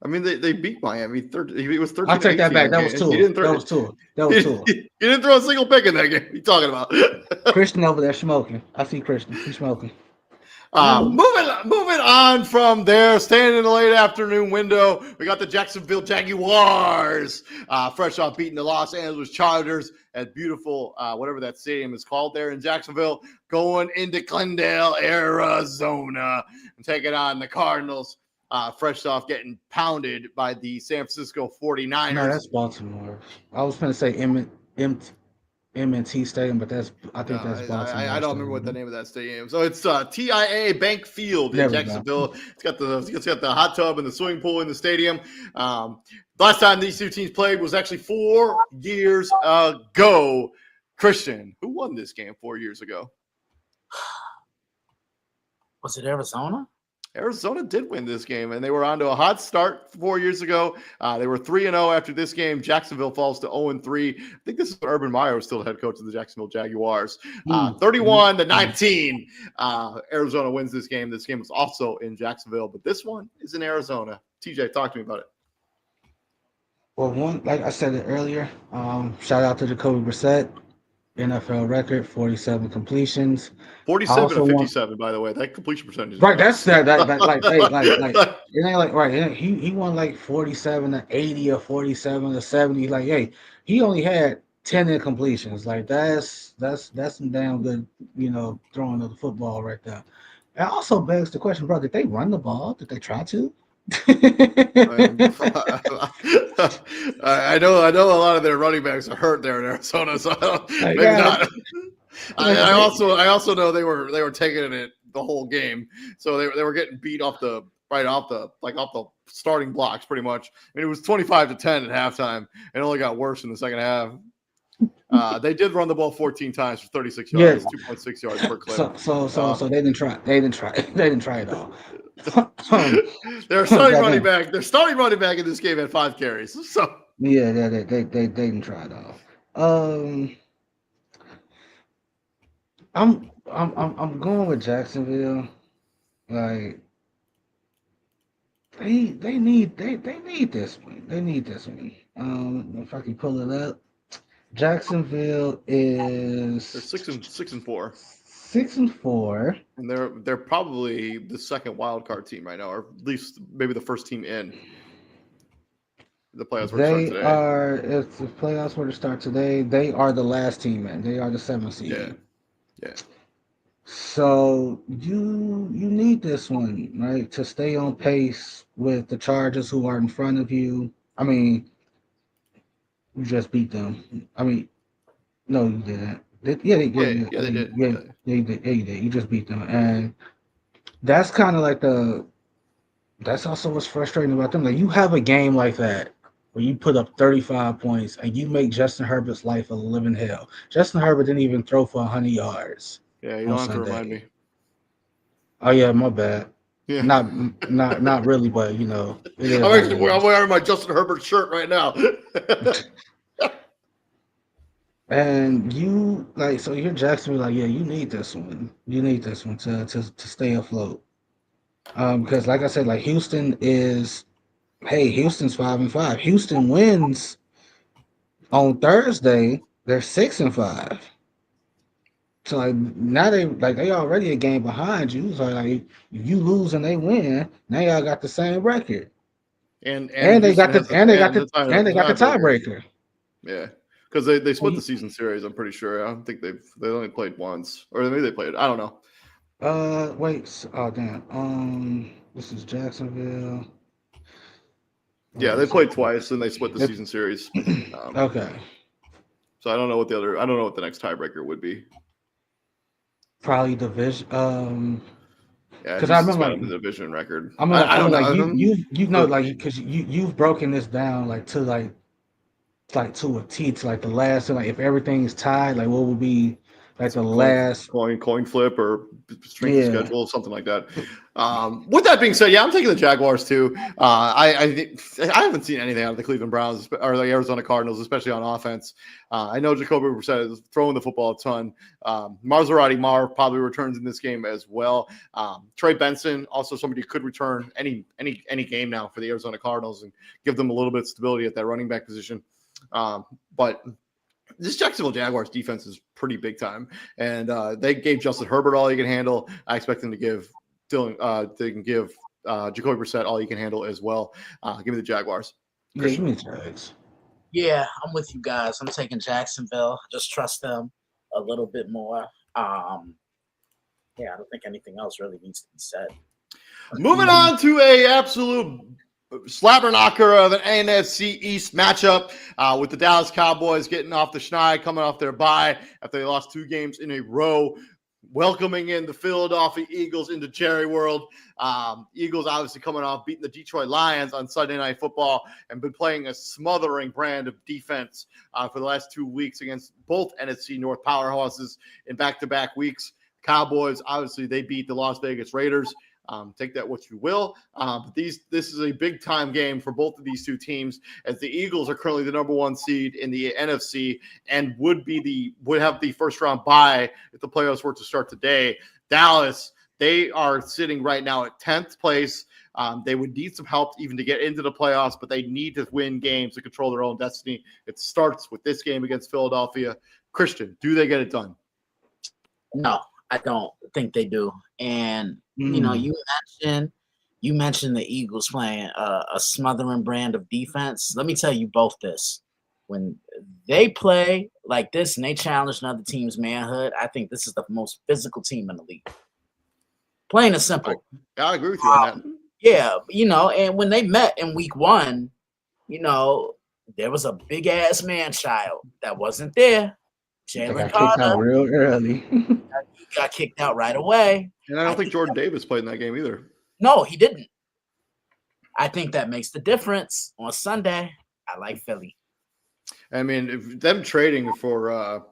I mean, they beat Miami. It was 13. I'll take that back. That was two. That was two. He didn't throw a single pick in that game. What are you talking about? Christian over there smoking. I see Christian. He's smoking. Moving on from there, staying in the late afternoon window, we got the Jacksonville Jaguars, fresh off beating the Los Angeles Chargers at beautiful, whatever that stadium is called there in Jacksonville, going into Glendale, Arizona, and taking on the Cardinals. fresh off getting pounded by the San Francisco 49ers. No, that's Baltimore. I was going to say M&T Stadium, but I think that's Baltimore. I don't remember what the name of that stadium is. So it's TIA Bank Field in Jacksonville. It's got the hot tub and the swimming pool in the stadium. Last time these two teams played was actually 4 years ago. Christian, who won this game 4 years ago? Was it Arizona? Arizona did win this game, and they were on to a hot start 4 years ago. They were 3-0 after this game. Jacksonville falls to 0-3. I think this is Urban Meyer was still the head coach of the Jacksonville Jaguars. 31-19. Arizona wins this game. This game was also in Jacksonville, but this one is in Arizona. TJ, talk to me about it. Well, like I said it earlier, shout out to Jacoby Brissett. NFL record, 47 completions. 47 to 57, by the way. That completion percentage is right. That's that like it ain't like right. He won like 47 to 80 or 47 to 70. Like, hey, he only had 10 incompletions. Like that's some damn good, throwing of the football right there. It also begs the question, bro, did they run the ball? Did they try to? I know a lot of their running backs are hurt there in Arizona, so maybe not. I also know they were taking it the whole game, so they were getting beat off the starting blocks pretty much. I mean, it was 25-10 at halftime. It only got worse in the second half. They did run the ball 14 times for 36 yards, 2.6 yards per clip. So they didn't try. They didn't try at all. Their starting running back in this game had 5 carries. So yeah, they didn't try at all. I'm going with Jacksonville. Like they need this one. They need this one. If I can pull it up, Jacksonville is they're 6-4. 6-4, and they're probably the second wild card team right now, or at least maybe the first team in the playoffs. If the playoffs were to start today, they are the last team in. They are the 7th seed. Yeah. So you need this one, right, to stay on pace with the Chargers, who are in front of you. I mean, you just beat them. I mean, no, you didn't. They did. You did. You just beat them, and that's kind of like that's also what's frustrating about them. Like, you have a game like that where you put up 35 points and you make Justin Herbert's life a living hell. Justin Herbert didn't even throw for 100 yards. Yeah, you don't have to remind me. Oh yeah, my bad. Yeah. Not really, but it is. I'm wearing my Justin Herbert shirt right now. And so you're Jacksonville, like, yeah, you need this one. You need this one to stay afloat. Because like I said, like Houston's 5-5. Houston wins on Thursday, they're 6-5. So like now they already a game behind you. So like if you lose and they win, now y'all got the same record. And they got the tiebreaker. Yeah. Because they split the season series, I'm pretty sure. I don't think they only played once. Or maybe they played. I don't know. Wait. Oh, damn. This is Jacksonville. Yeah, they played twice and they split the season series. Okay. So I don't know what the next tiebreaker would be. Probably division. Yeah, because I remember the division record. I don't know. Because you've broken this down to to a T, to the last, if everything's tied, what would be the last coin flip or strength of schedule, something like that. With that being said, I'm taking the Jaguars too. I haven't seen anything out of the Cleveland Browns or the Arizona Cardinals, especially on offense. I know Jacoby Brissett is throwing the football a ton. Maserati probably returns in this game as well. Trey Benson, also somebody who could return any game now for the Arizona Cardinals and give them a little bit of stability at that running back position. But this Jacksonville Jaguars defense is pretty big time, and they gave Justin Herbert all he can handle. I expect them to give Jacoby Brissett all he can handle as well. Give me the Jaguars. Yeah, I'm with you guys. I'm taking Jacksonville. Just trust them a little bit more. I don't think anything else really needs to be said. Moving on to a absolute slapper knocker of an NFC East matchup with the Dallas Cowboys getting off the schneid, coming off their bye after they lost 2 games in a row, welcoming in the Philadelphia Eagles into Jerry World. Eagles obviously coming off beating the Detroit Lions on Sunday Night Football and been playing a smothering brand of defense for the last 2 weeks against both NFC North powerhouses in back-to-back weeks. Cowboys, obviously, they beat the Las Vegas Raiders. Take that what you will. But this is a big time game for both of these two teams, as the Eagles are currently the number 1 seed in the NFC and would have the first round bye if the playoffs were to start today. Dallas, they are sitting right now at 10th place. They would need some help even to get into the playoffs, but they need to win games to control their own destiny. It starts with this game against Philadelphia. Christian, do they get it done? No, I don't think they do. And you know, you mentioned the Eagles playing a smothering brand of defense. Let me tell you both this: when they play like this and they challenge another team's manhood, I think this is the most physical team in the league. Plain and simple. I agree with you on that. Yeah, you know, and when they met in week 1, you know, there was a big ass man child that wasn't there. Jalen Carter real early. He got kicked out right away. And I don't think Jordan Davis played in that game either. No, he didn't. I think that makes the difference on Sunday. I like Philly. I mean, if them trading for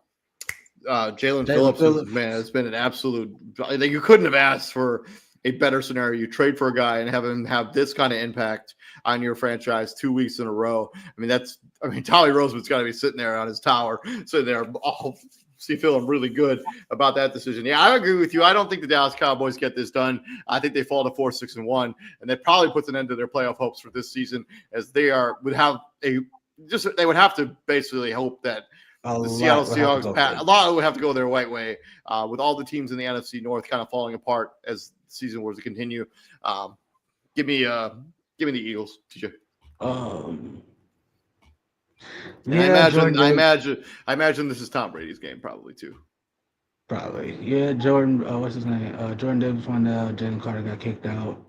Jalen Phillips, man, it's been an absolute. You couldn't have asked for a better scenario. You trade for a guy and have him have this kind of impact on your franchise 2 weeks in a row. I mean, Tommy Roseman's got to be sitting there on his tower, sitting there, feeling really good about that decision. Yeah, I agree with you. I don't think the Dallas Cowboys get this done. I think they fall to 4-6-1, and that probably puts an end to their playoff hopes for this season, as they would have to basically hope that the Seattle Seahawks a lot would have to go their right way with all the teams in the NFC North kind of falling apart as the season was to continue. Give me the Eagles, TJ. I imagine this is Tom Brady's game probably too. Probably. Yeah, Jordan, what's his name? Jordan Davis won out. Jalen Carter got kicked out.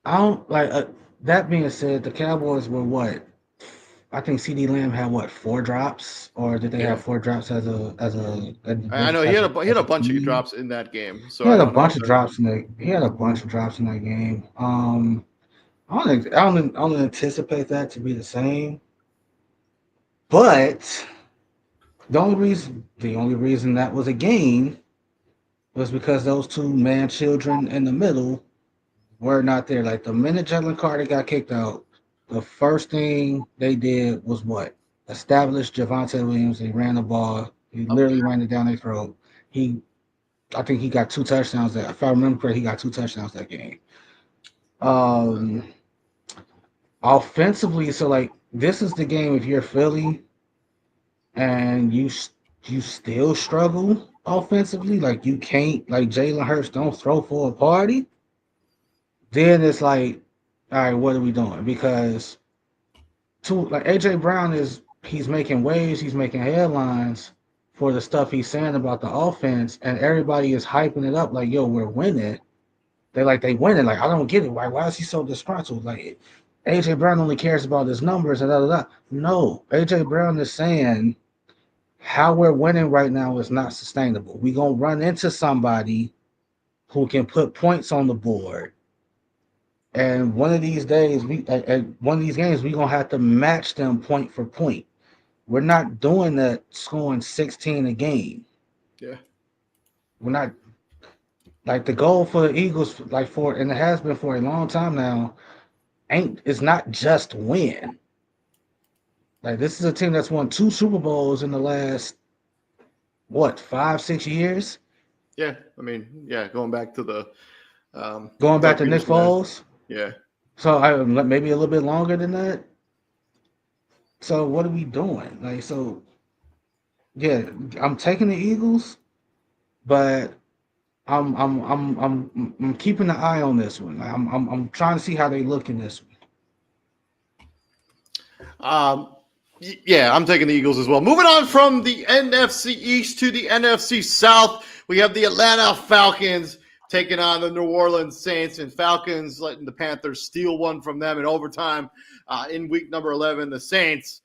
I don't like that being said, the Cowboys were what? I think CD Lamb had 4 drops, or did they have 4 drops as a I know he had a bunch of drops in that game. So he had a bunch of drops in that game. I don't anticipate that to be the same. But the only reason that was a game was because those 2 man children in the middle were not there. Like the minute Jalen Carter got kicked out, the first thing they did was what? Establish Javonte Williams. They ran the ball. He literally ran it down their throat. I think he got 2 touchdowns. If I remember correctly, he got 2 touchdowns that game. Offensively, so like this is the game if you're Philly and you still struggle offensively, like you can't, like Jalen Hurts don't throw for a party, then it's like, all right, what are we doing? Because AJ Brown he's making waves, he's making headlines for the stuff he's saying about the offense, and everybody is hyping it up like, yo, we're winning. They winning. Like, I don't get it. Why is he so disgruntled? Like, AJ Brown only cares about his numbers and da. No, AJ Brown is saying how we're winning right now is not sustainable. We're gonna run into somebody who can put points on the board. And one of these days, one of these games, we're gonna have to match them point for point. We're not doing that, scoring 16 a game. Yeah, we're not. Like the goal for the Eagles, and it has been for a long time now, it's not just win. Like this is a team that's won 2 Super Bowls in the last 5-6 years. Yeah, I mean, going back to the back to Nick Foles. Yeah. So maybe a little bit longer than that. So what are we doing? Like, so yeah, I'm taking the Eagles, but I'm keeping an eye on this one. I'm trying to see how they look in this one. Yeah, I'm taking the Eagles as well. Moving on from the NFC East to the NFC South, we have the Atlanta Falcons taking on the New Orleans Saints, and Falcons letting the Panthers steal one from them in overtime in week number 11. The Saints,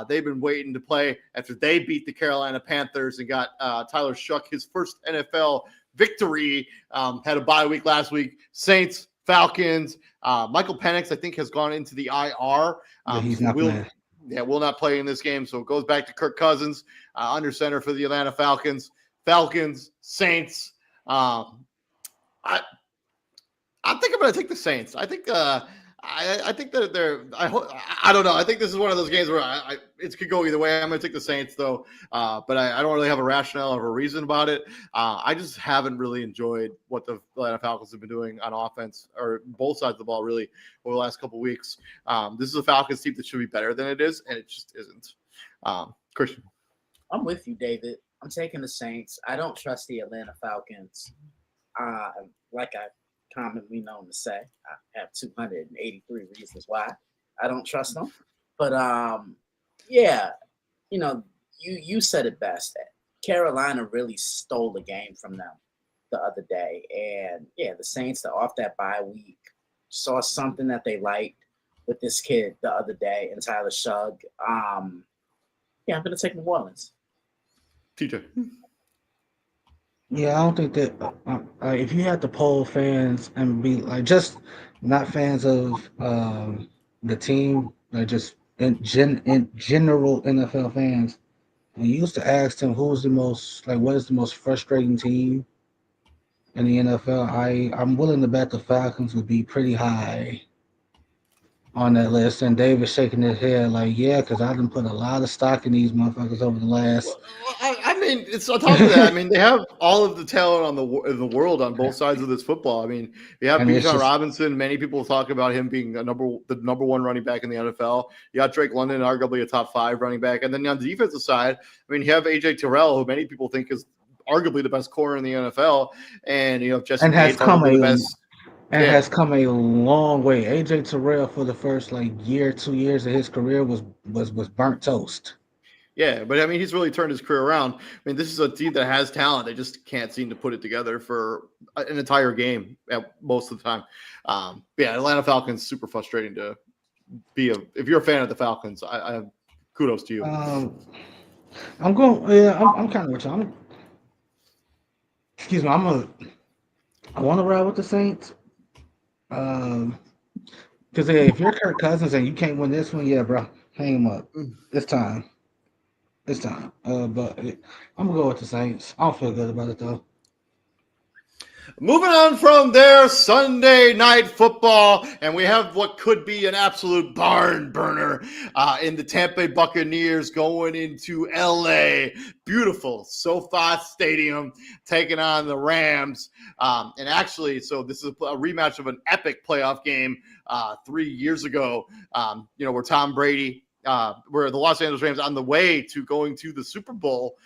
they've been waiting to play after they beat the Carolina Panthers and got Tyler Shuck his first NFL victory. Had a bye week last week. Saints, Falcons. Michael Penix, I think, has gone into the IR. He's not playing. Yeah, will not play in this game. So it goes back to Kirk Cousins, under center for the Atlanta Falcons. Falcons, Saints. I think I'm going to take the Saints. I think I think that they're. I don't know. I think this is one of those games where it could go either way. I'm going to take the Saints though, but I don't really have a rationale or a reason about it. I just haven't really enjoyed what the Atlanta Falcons have been doing on offense or both sides of the ball really over the last couple of weeks. This is a Falcons team that should be better than it is, and it just isn't. Christian, I'm with you, David. I'm taking the Saints. I don't trust the Atlanta Falcons. Like I commonly known to say, I have 283 reasons why I don't trust them. But yeah, you said it best. Carolina really stole the game from them the other day, and yeah, the Saints are off that bye week. Saw something that they liked with this kid the other day, and Tyler Shug. Yeah, I'm gonna take New Orleans. TJ. Yeah, I don't think that if you had to poll fans and be like just not fans of the team, like just in general NFL fans, when you used to ask them who's the most what is the most frustrating team in the NFL, I'm willing to bet the Falcons would be pretty high on that list. And David shaking his head like, yeah, because I done put a lot of stock in these motherfuckers over the last. I mean, it's on top of that. I mean, they have all of the talent in the world on both sides of this football. I mean, you have Bijan Robinson. Many people talk about him being the number one running back in the NFL. You got Drake London, arguably a top 5 running back. And then on the defensive side, I mean, you have AJ Terrell, who many people think is arguably the best corner in the NFL. And you have Jesse Bates, the best. And has come a long way. AJ Terrell for the first 2 years of his career was burnt toast. Yeah, but I mean, he's really turned his career around. I mean, this is a team that has talent. They just can't seem to put it together for an entire game at most of the time. Yeah, Atlanta Falcons, super frustrating to be if you're a fan of the Falcons, I have kudos to you. I'm kind of with you. Excuse me. I want to ride with the Saints. Because if you're Kirk Cousins and you can't win this one, yeah, bro, hang him up. It's time. But I'm gonna go with the Saints. I don't feel good about it though. Moving on from there, Sunday night football, and we have what could be an absolute barn burner in the Tampa Bay Buccaneers going into L.A. Beautiful SoFi Stadium, taking on the Rams. And actually, so this is a rematch of an epic playoff game 3 years ago, where Tom Brady where the Los Angeles Rams on the way to going to the Super Bowl,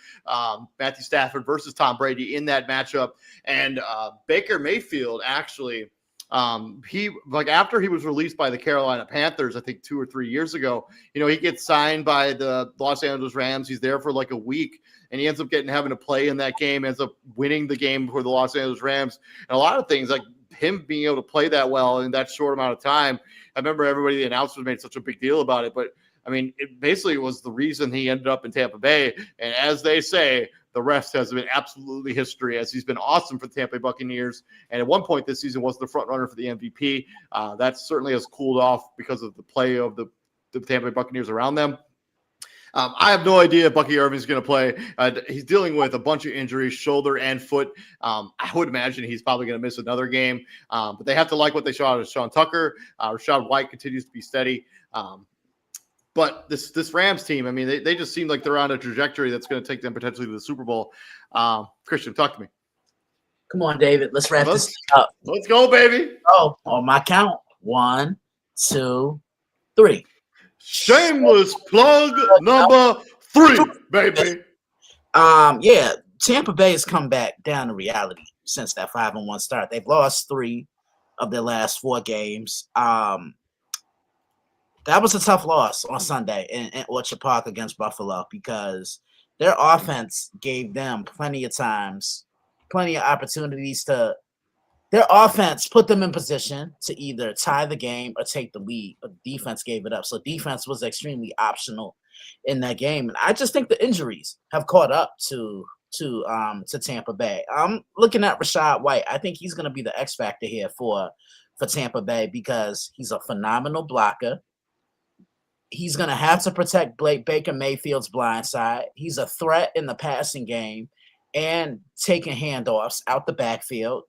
Matthew Stafford versus Tom Brady in that matchup. And Baker Mayfield actually, after he was released by the Carolina Panthers, I think 2 or 3 years ago, he gets signed by the Los Angeles Rams. He's there for a week, and he ends up having to play in that game, ends up winning the game for the Los Angeles Rams. And a lot of things like him being able to play that well in that short amount of time. I remember the announcers made such a big deal about it, but I mean, it basically was the reason he ended up in Tampa Bay. And as they say, the rest has been absolutely history, as he's been awesome for the Tampa Bay Buccaneers. And at one point this season was the front runner for the MVP. That certainly has cooled off because of the play of the Tampa Bay Buccaneers around them. I have no idea if Bucky Irving's going to play. He's dealing with a bunch of injuries, shoulder and foot. I would imagine he's probably going to miss another game. But they have to like what they saw out of Sean Tucker. Rashad White continues to be steady. But this Rams team, I mean, they just seem like they're on a trajectory that's going to take them potentially to the Super Bowl. Christian, talk to me. Come on, David. Let's wrap this up. Let's go, baby. Oh, on my count. 1, 2, 3. Shameless plug number 3, baby. Yeah, Tampa Bay has come back down to reality since that 5-1 start. They've lost 3 of their last 4 games. That was a tough loss on Sunday in Orchard Park against Buffalo because their offense gave them plenty of opportunities to Their offense put them in position to either tie the game or take the lead, but defense gave it up. So defense was extremely optional in that game. And I just think the injuries have caught up to Tampa Bay. I'm looking at Rashad White. I think he's going to be the X factor here for Tampa Bay because he's a phenomenal blocker. He's going to have to protect Baker Mayfield's blind side. He's a threat in the passing game and taking handoffs out the backfield.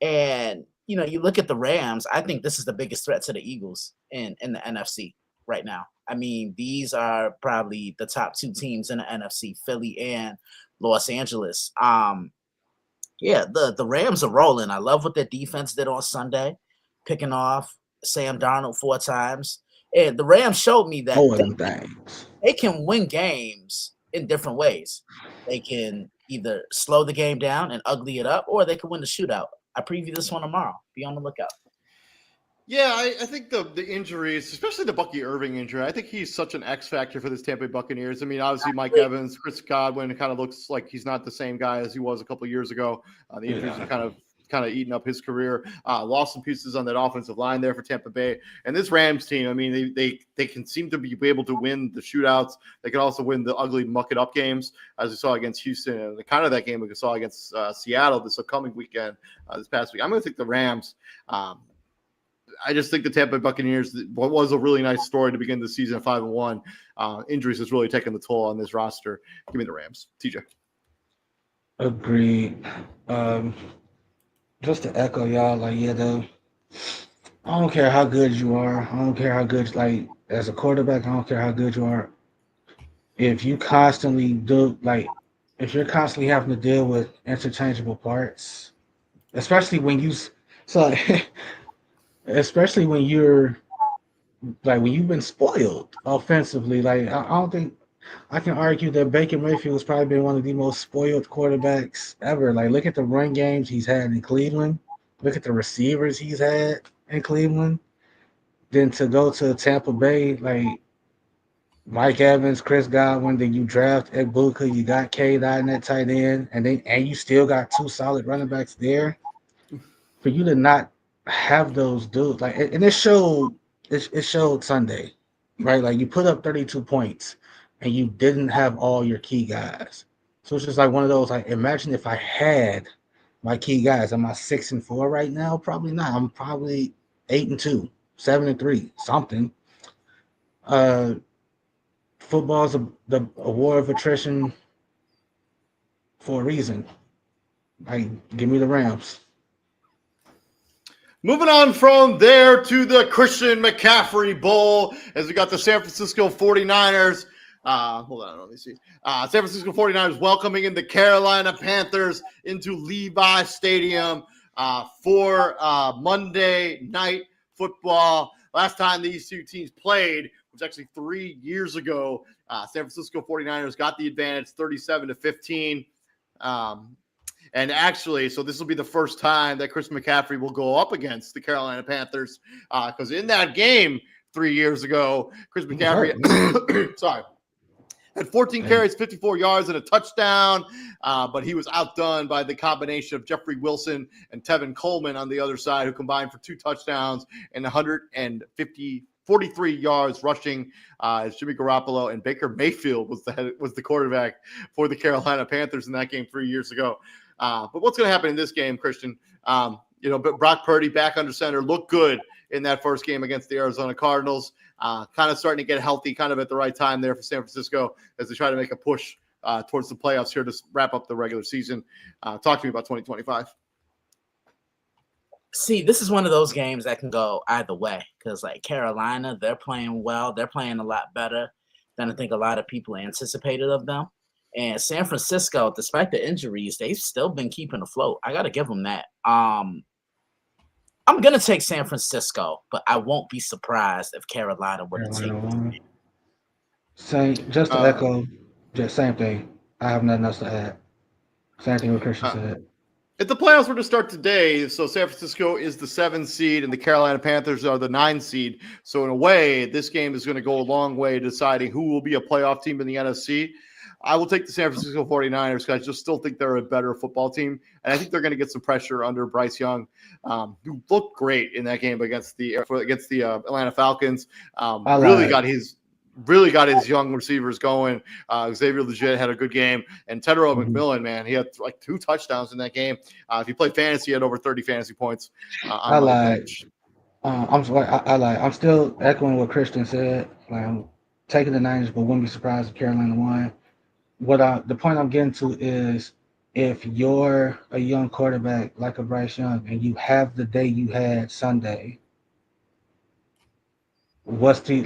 And, you know, you look at the Rams, I think this is the biggest threat to the Eagles in the NFC right now. I mean, these are probably the top two teams in the NFC, Philly and Los Angeles. Yeah, the Rams are rolling. I love what their defense did on Sunday, picking off Sam Darnold 4 times. And the Rams showed me that they can win games in different ways. They can either slow the game down and ugly it up, or they can win the shootout. I preview this one tomorrow. Be on the lookout. Yeah, I think the injuries, especially the Bucky Irving injury, I think he's such an X factor for this Tampa Bay Buccaneers. I mean, obviously Mike Evans, Chris Godwin, it kind of looks like he's not the same guy as he was a couple of years ago. The injuries are kind of eating up his career. Lost some pieces on that offensive line there for Tampa Bay. And this Rams team, I mean, they can seem to be able to win the shootouts. They can also win the ugly muck it up games, as we saw against Houston, and the kind of that game we saw against Seattle this upcoming weekend, this past week. I'm going to take the Rams. I just think the Tampa Bay Buccaneers, what was a really nice story to begin the season at 5-1, injuries has really taken the toll on this roster. Give me the Rams. TJ. Agreed. Just to echo y'all, like, I don't care how good you are. I don't care how good, like, as a quarterback, I don't care how good you are. If you constantly if you're constantly having to deal with interchangeable parts, especially when you've been spoiled offensively, like, I don't think I can argue that Baker Mayfield has probably been one of the most spoiled quarterbacks ever. Like, look at the run games he's had in Cleveland. Look at the receivers he's had in Cleveland. Then to go to Tampa Bay, like Mike Evans, Chris Godwin, then you draft Egbuka, you got K-Dot in that tight end, and you still got 2 solid running backs there. For you to not have those dudes, like, and it showed Sunday, right? Like, you put up 32 points and you didn't have all your key guys. So it's just like one of those, like, imagine if I had my key guys. Am I 6-4 right now? Probably not. I'm probably 8-2, 7-3, something. Football's a war of attrition for a reason. Like, give me the Rams. Moving on from there to the Christian McCaffrey Bowl, as we got the San Francisco 49ers. Hold on, let me see. San Francisco 49ers welcoming in the Carolina Panthers into Levi Stadium for Monday Night Football. Last time these two teams played was actually 3 years ago. San Francisco 49ers got the advantage 37-15. And actually, so this will be the first time that Chris McCaffrey will go up against the Carolina Panthers, because in that game 3 years ago, Chris McCaffrey had 14 carries, 54 yards, and a touchdown, but he was outdone by the combination of Jeffrey Wilson and Tevin Coleman on the other side, who combined for 2 touchdowns and 43 yards rushing. Jimmy Garoppolo and Baker Mayfield was the quarterback for the Carolina Panthers in that game 3 years ago. But what's going to happen in this game, Christian? But Brock Purdy back under center looked good in that first game against the Arizona Cardinals. Kind of starting to get healthy, kind of at the right time there for San Francisco as they try to make a push towards the playoffs here to wrap up the regular season. Talk to me about 2025. See, this is one of those games that can go either way because, like, Carolina, they're playing well. They're playing a lot better than I think a lot of people anticipated of them. And San Francisco, despite the injuries, they've still been keeping afloat. I got to give them that. I'm going to take San Francisco, but I won't be surprised if Carolina were to take it. Just to echo, just same thing. I have nothing else to add. Same thing what Christian said. If the playoffs were to start today, so San Francisco is the 7th seed and the Carolina Panthers are the 9th seed. So in a way, this game is going to go a long way deciding who will be a playoff team in the NFC. I will take the San Francisco 49ers because I just still think they're a better football team. And I think they're going to get some pressure under Bryce Young, who looked great in that game against the Atlanta Falcons. Really got his young receivers going. Xavier Legit had a good game. And Tedero McMillan, man, he had like 2 touchdowns in that game. If you play fantasy, he had over 30 fantasy points on my bench. I'm still echoing what Christian said. Like, I'm taking the Niners, but wouldn't be surprised if Carolina won. The point I'm getting to is, if you're a young quarterback like a Bryce Young and you have the day you had Sunday, what's the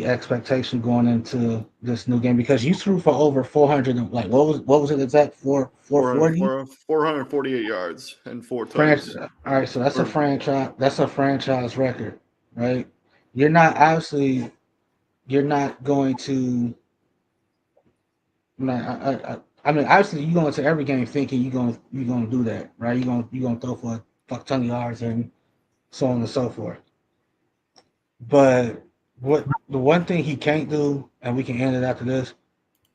expectation going into this new game? Because you threw for over 400. Like, what was it exact? 448 yards and 4 touchdowns. All right, so that's a franchise record, right? You're not going to. Obviously, you go into every game thinking you're gonna do that, right? You're gonna throw for a fuck ton of yards and so on and so forth. But the one thing he can't do, and we can end it after this,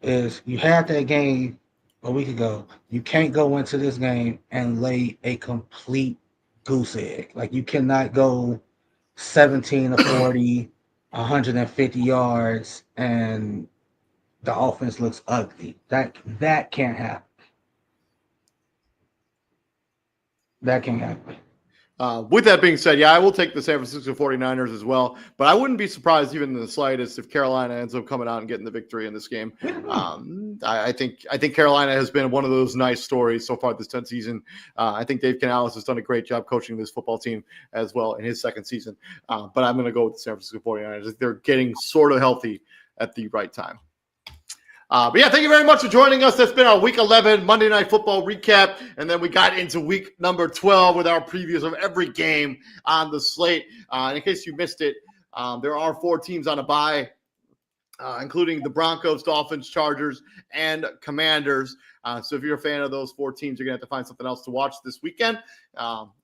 is you had that game a week ago. You can't go into this game and lay a complete goose egg. Like, you cannot go 17 to 40, 150 yards, and the offense looks ugly. That can't happen. That can't happen. With that being said, I will take the San Francisco 49ers as well, but I wouldn't be surprised even in the slightest if Carolina ends up coming out and getting the victory in this game. I think Carolina has been one of those nice stories so far this 10th season. I think Dave Canales has done a great job coaching this football team as well in his second season. But I'm going to go with the San Francisco 49ers. They're getting sort of healthy at the right time. But thank you very much for joining us. That's been our Week 11 Monday Night Football recap. And then we got into week number 12 with our previews of every game on the slate. And in case you missed it, there are 4 teams on a bye, including the Broncos, Dolphins, Chargers, and Commanders. So if you're a fan of those 4 teams, you're going to have to find something else to watch this weekend.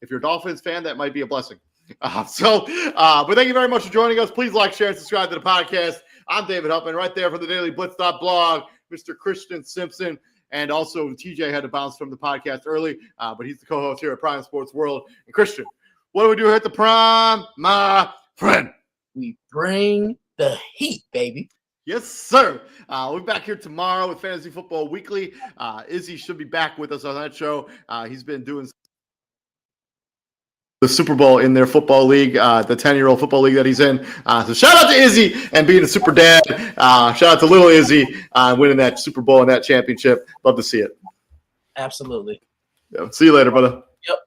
If you're a Dolphins fan, that might be a blessing. But thank you very much for joining us. Please like, share, and subscribe to the podcast. I'm David Huffman, right there from the Daily Blitz.blog, Mr. Christian Simpson, and also TJ had to bounce from the podcast early, but he's the co-host here at Prime Sports World. And Christian, what do we do here at the Prime, my friend? We bring the heat, baby. Yes, sir. We'll be back here tomorrow with Fantasy Football Weekly. Izzy should be back with us on that show. He's been doing the Super Bowl in their football league, the 10-year-old football league that he's in. So shout out to Izzy and being a super dad. Shout out to little Izzy winning that Super Bowl and that championship. Love to see it. Absolutely. See you later, brother. Yep.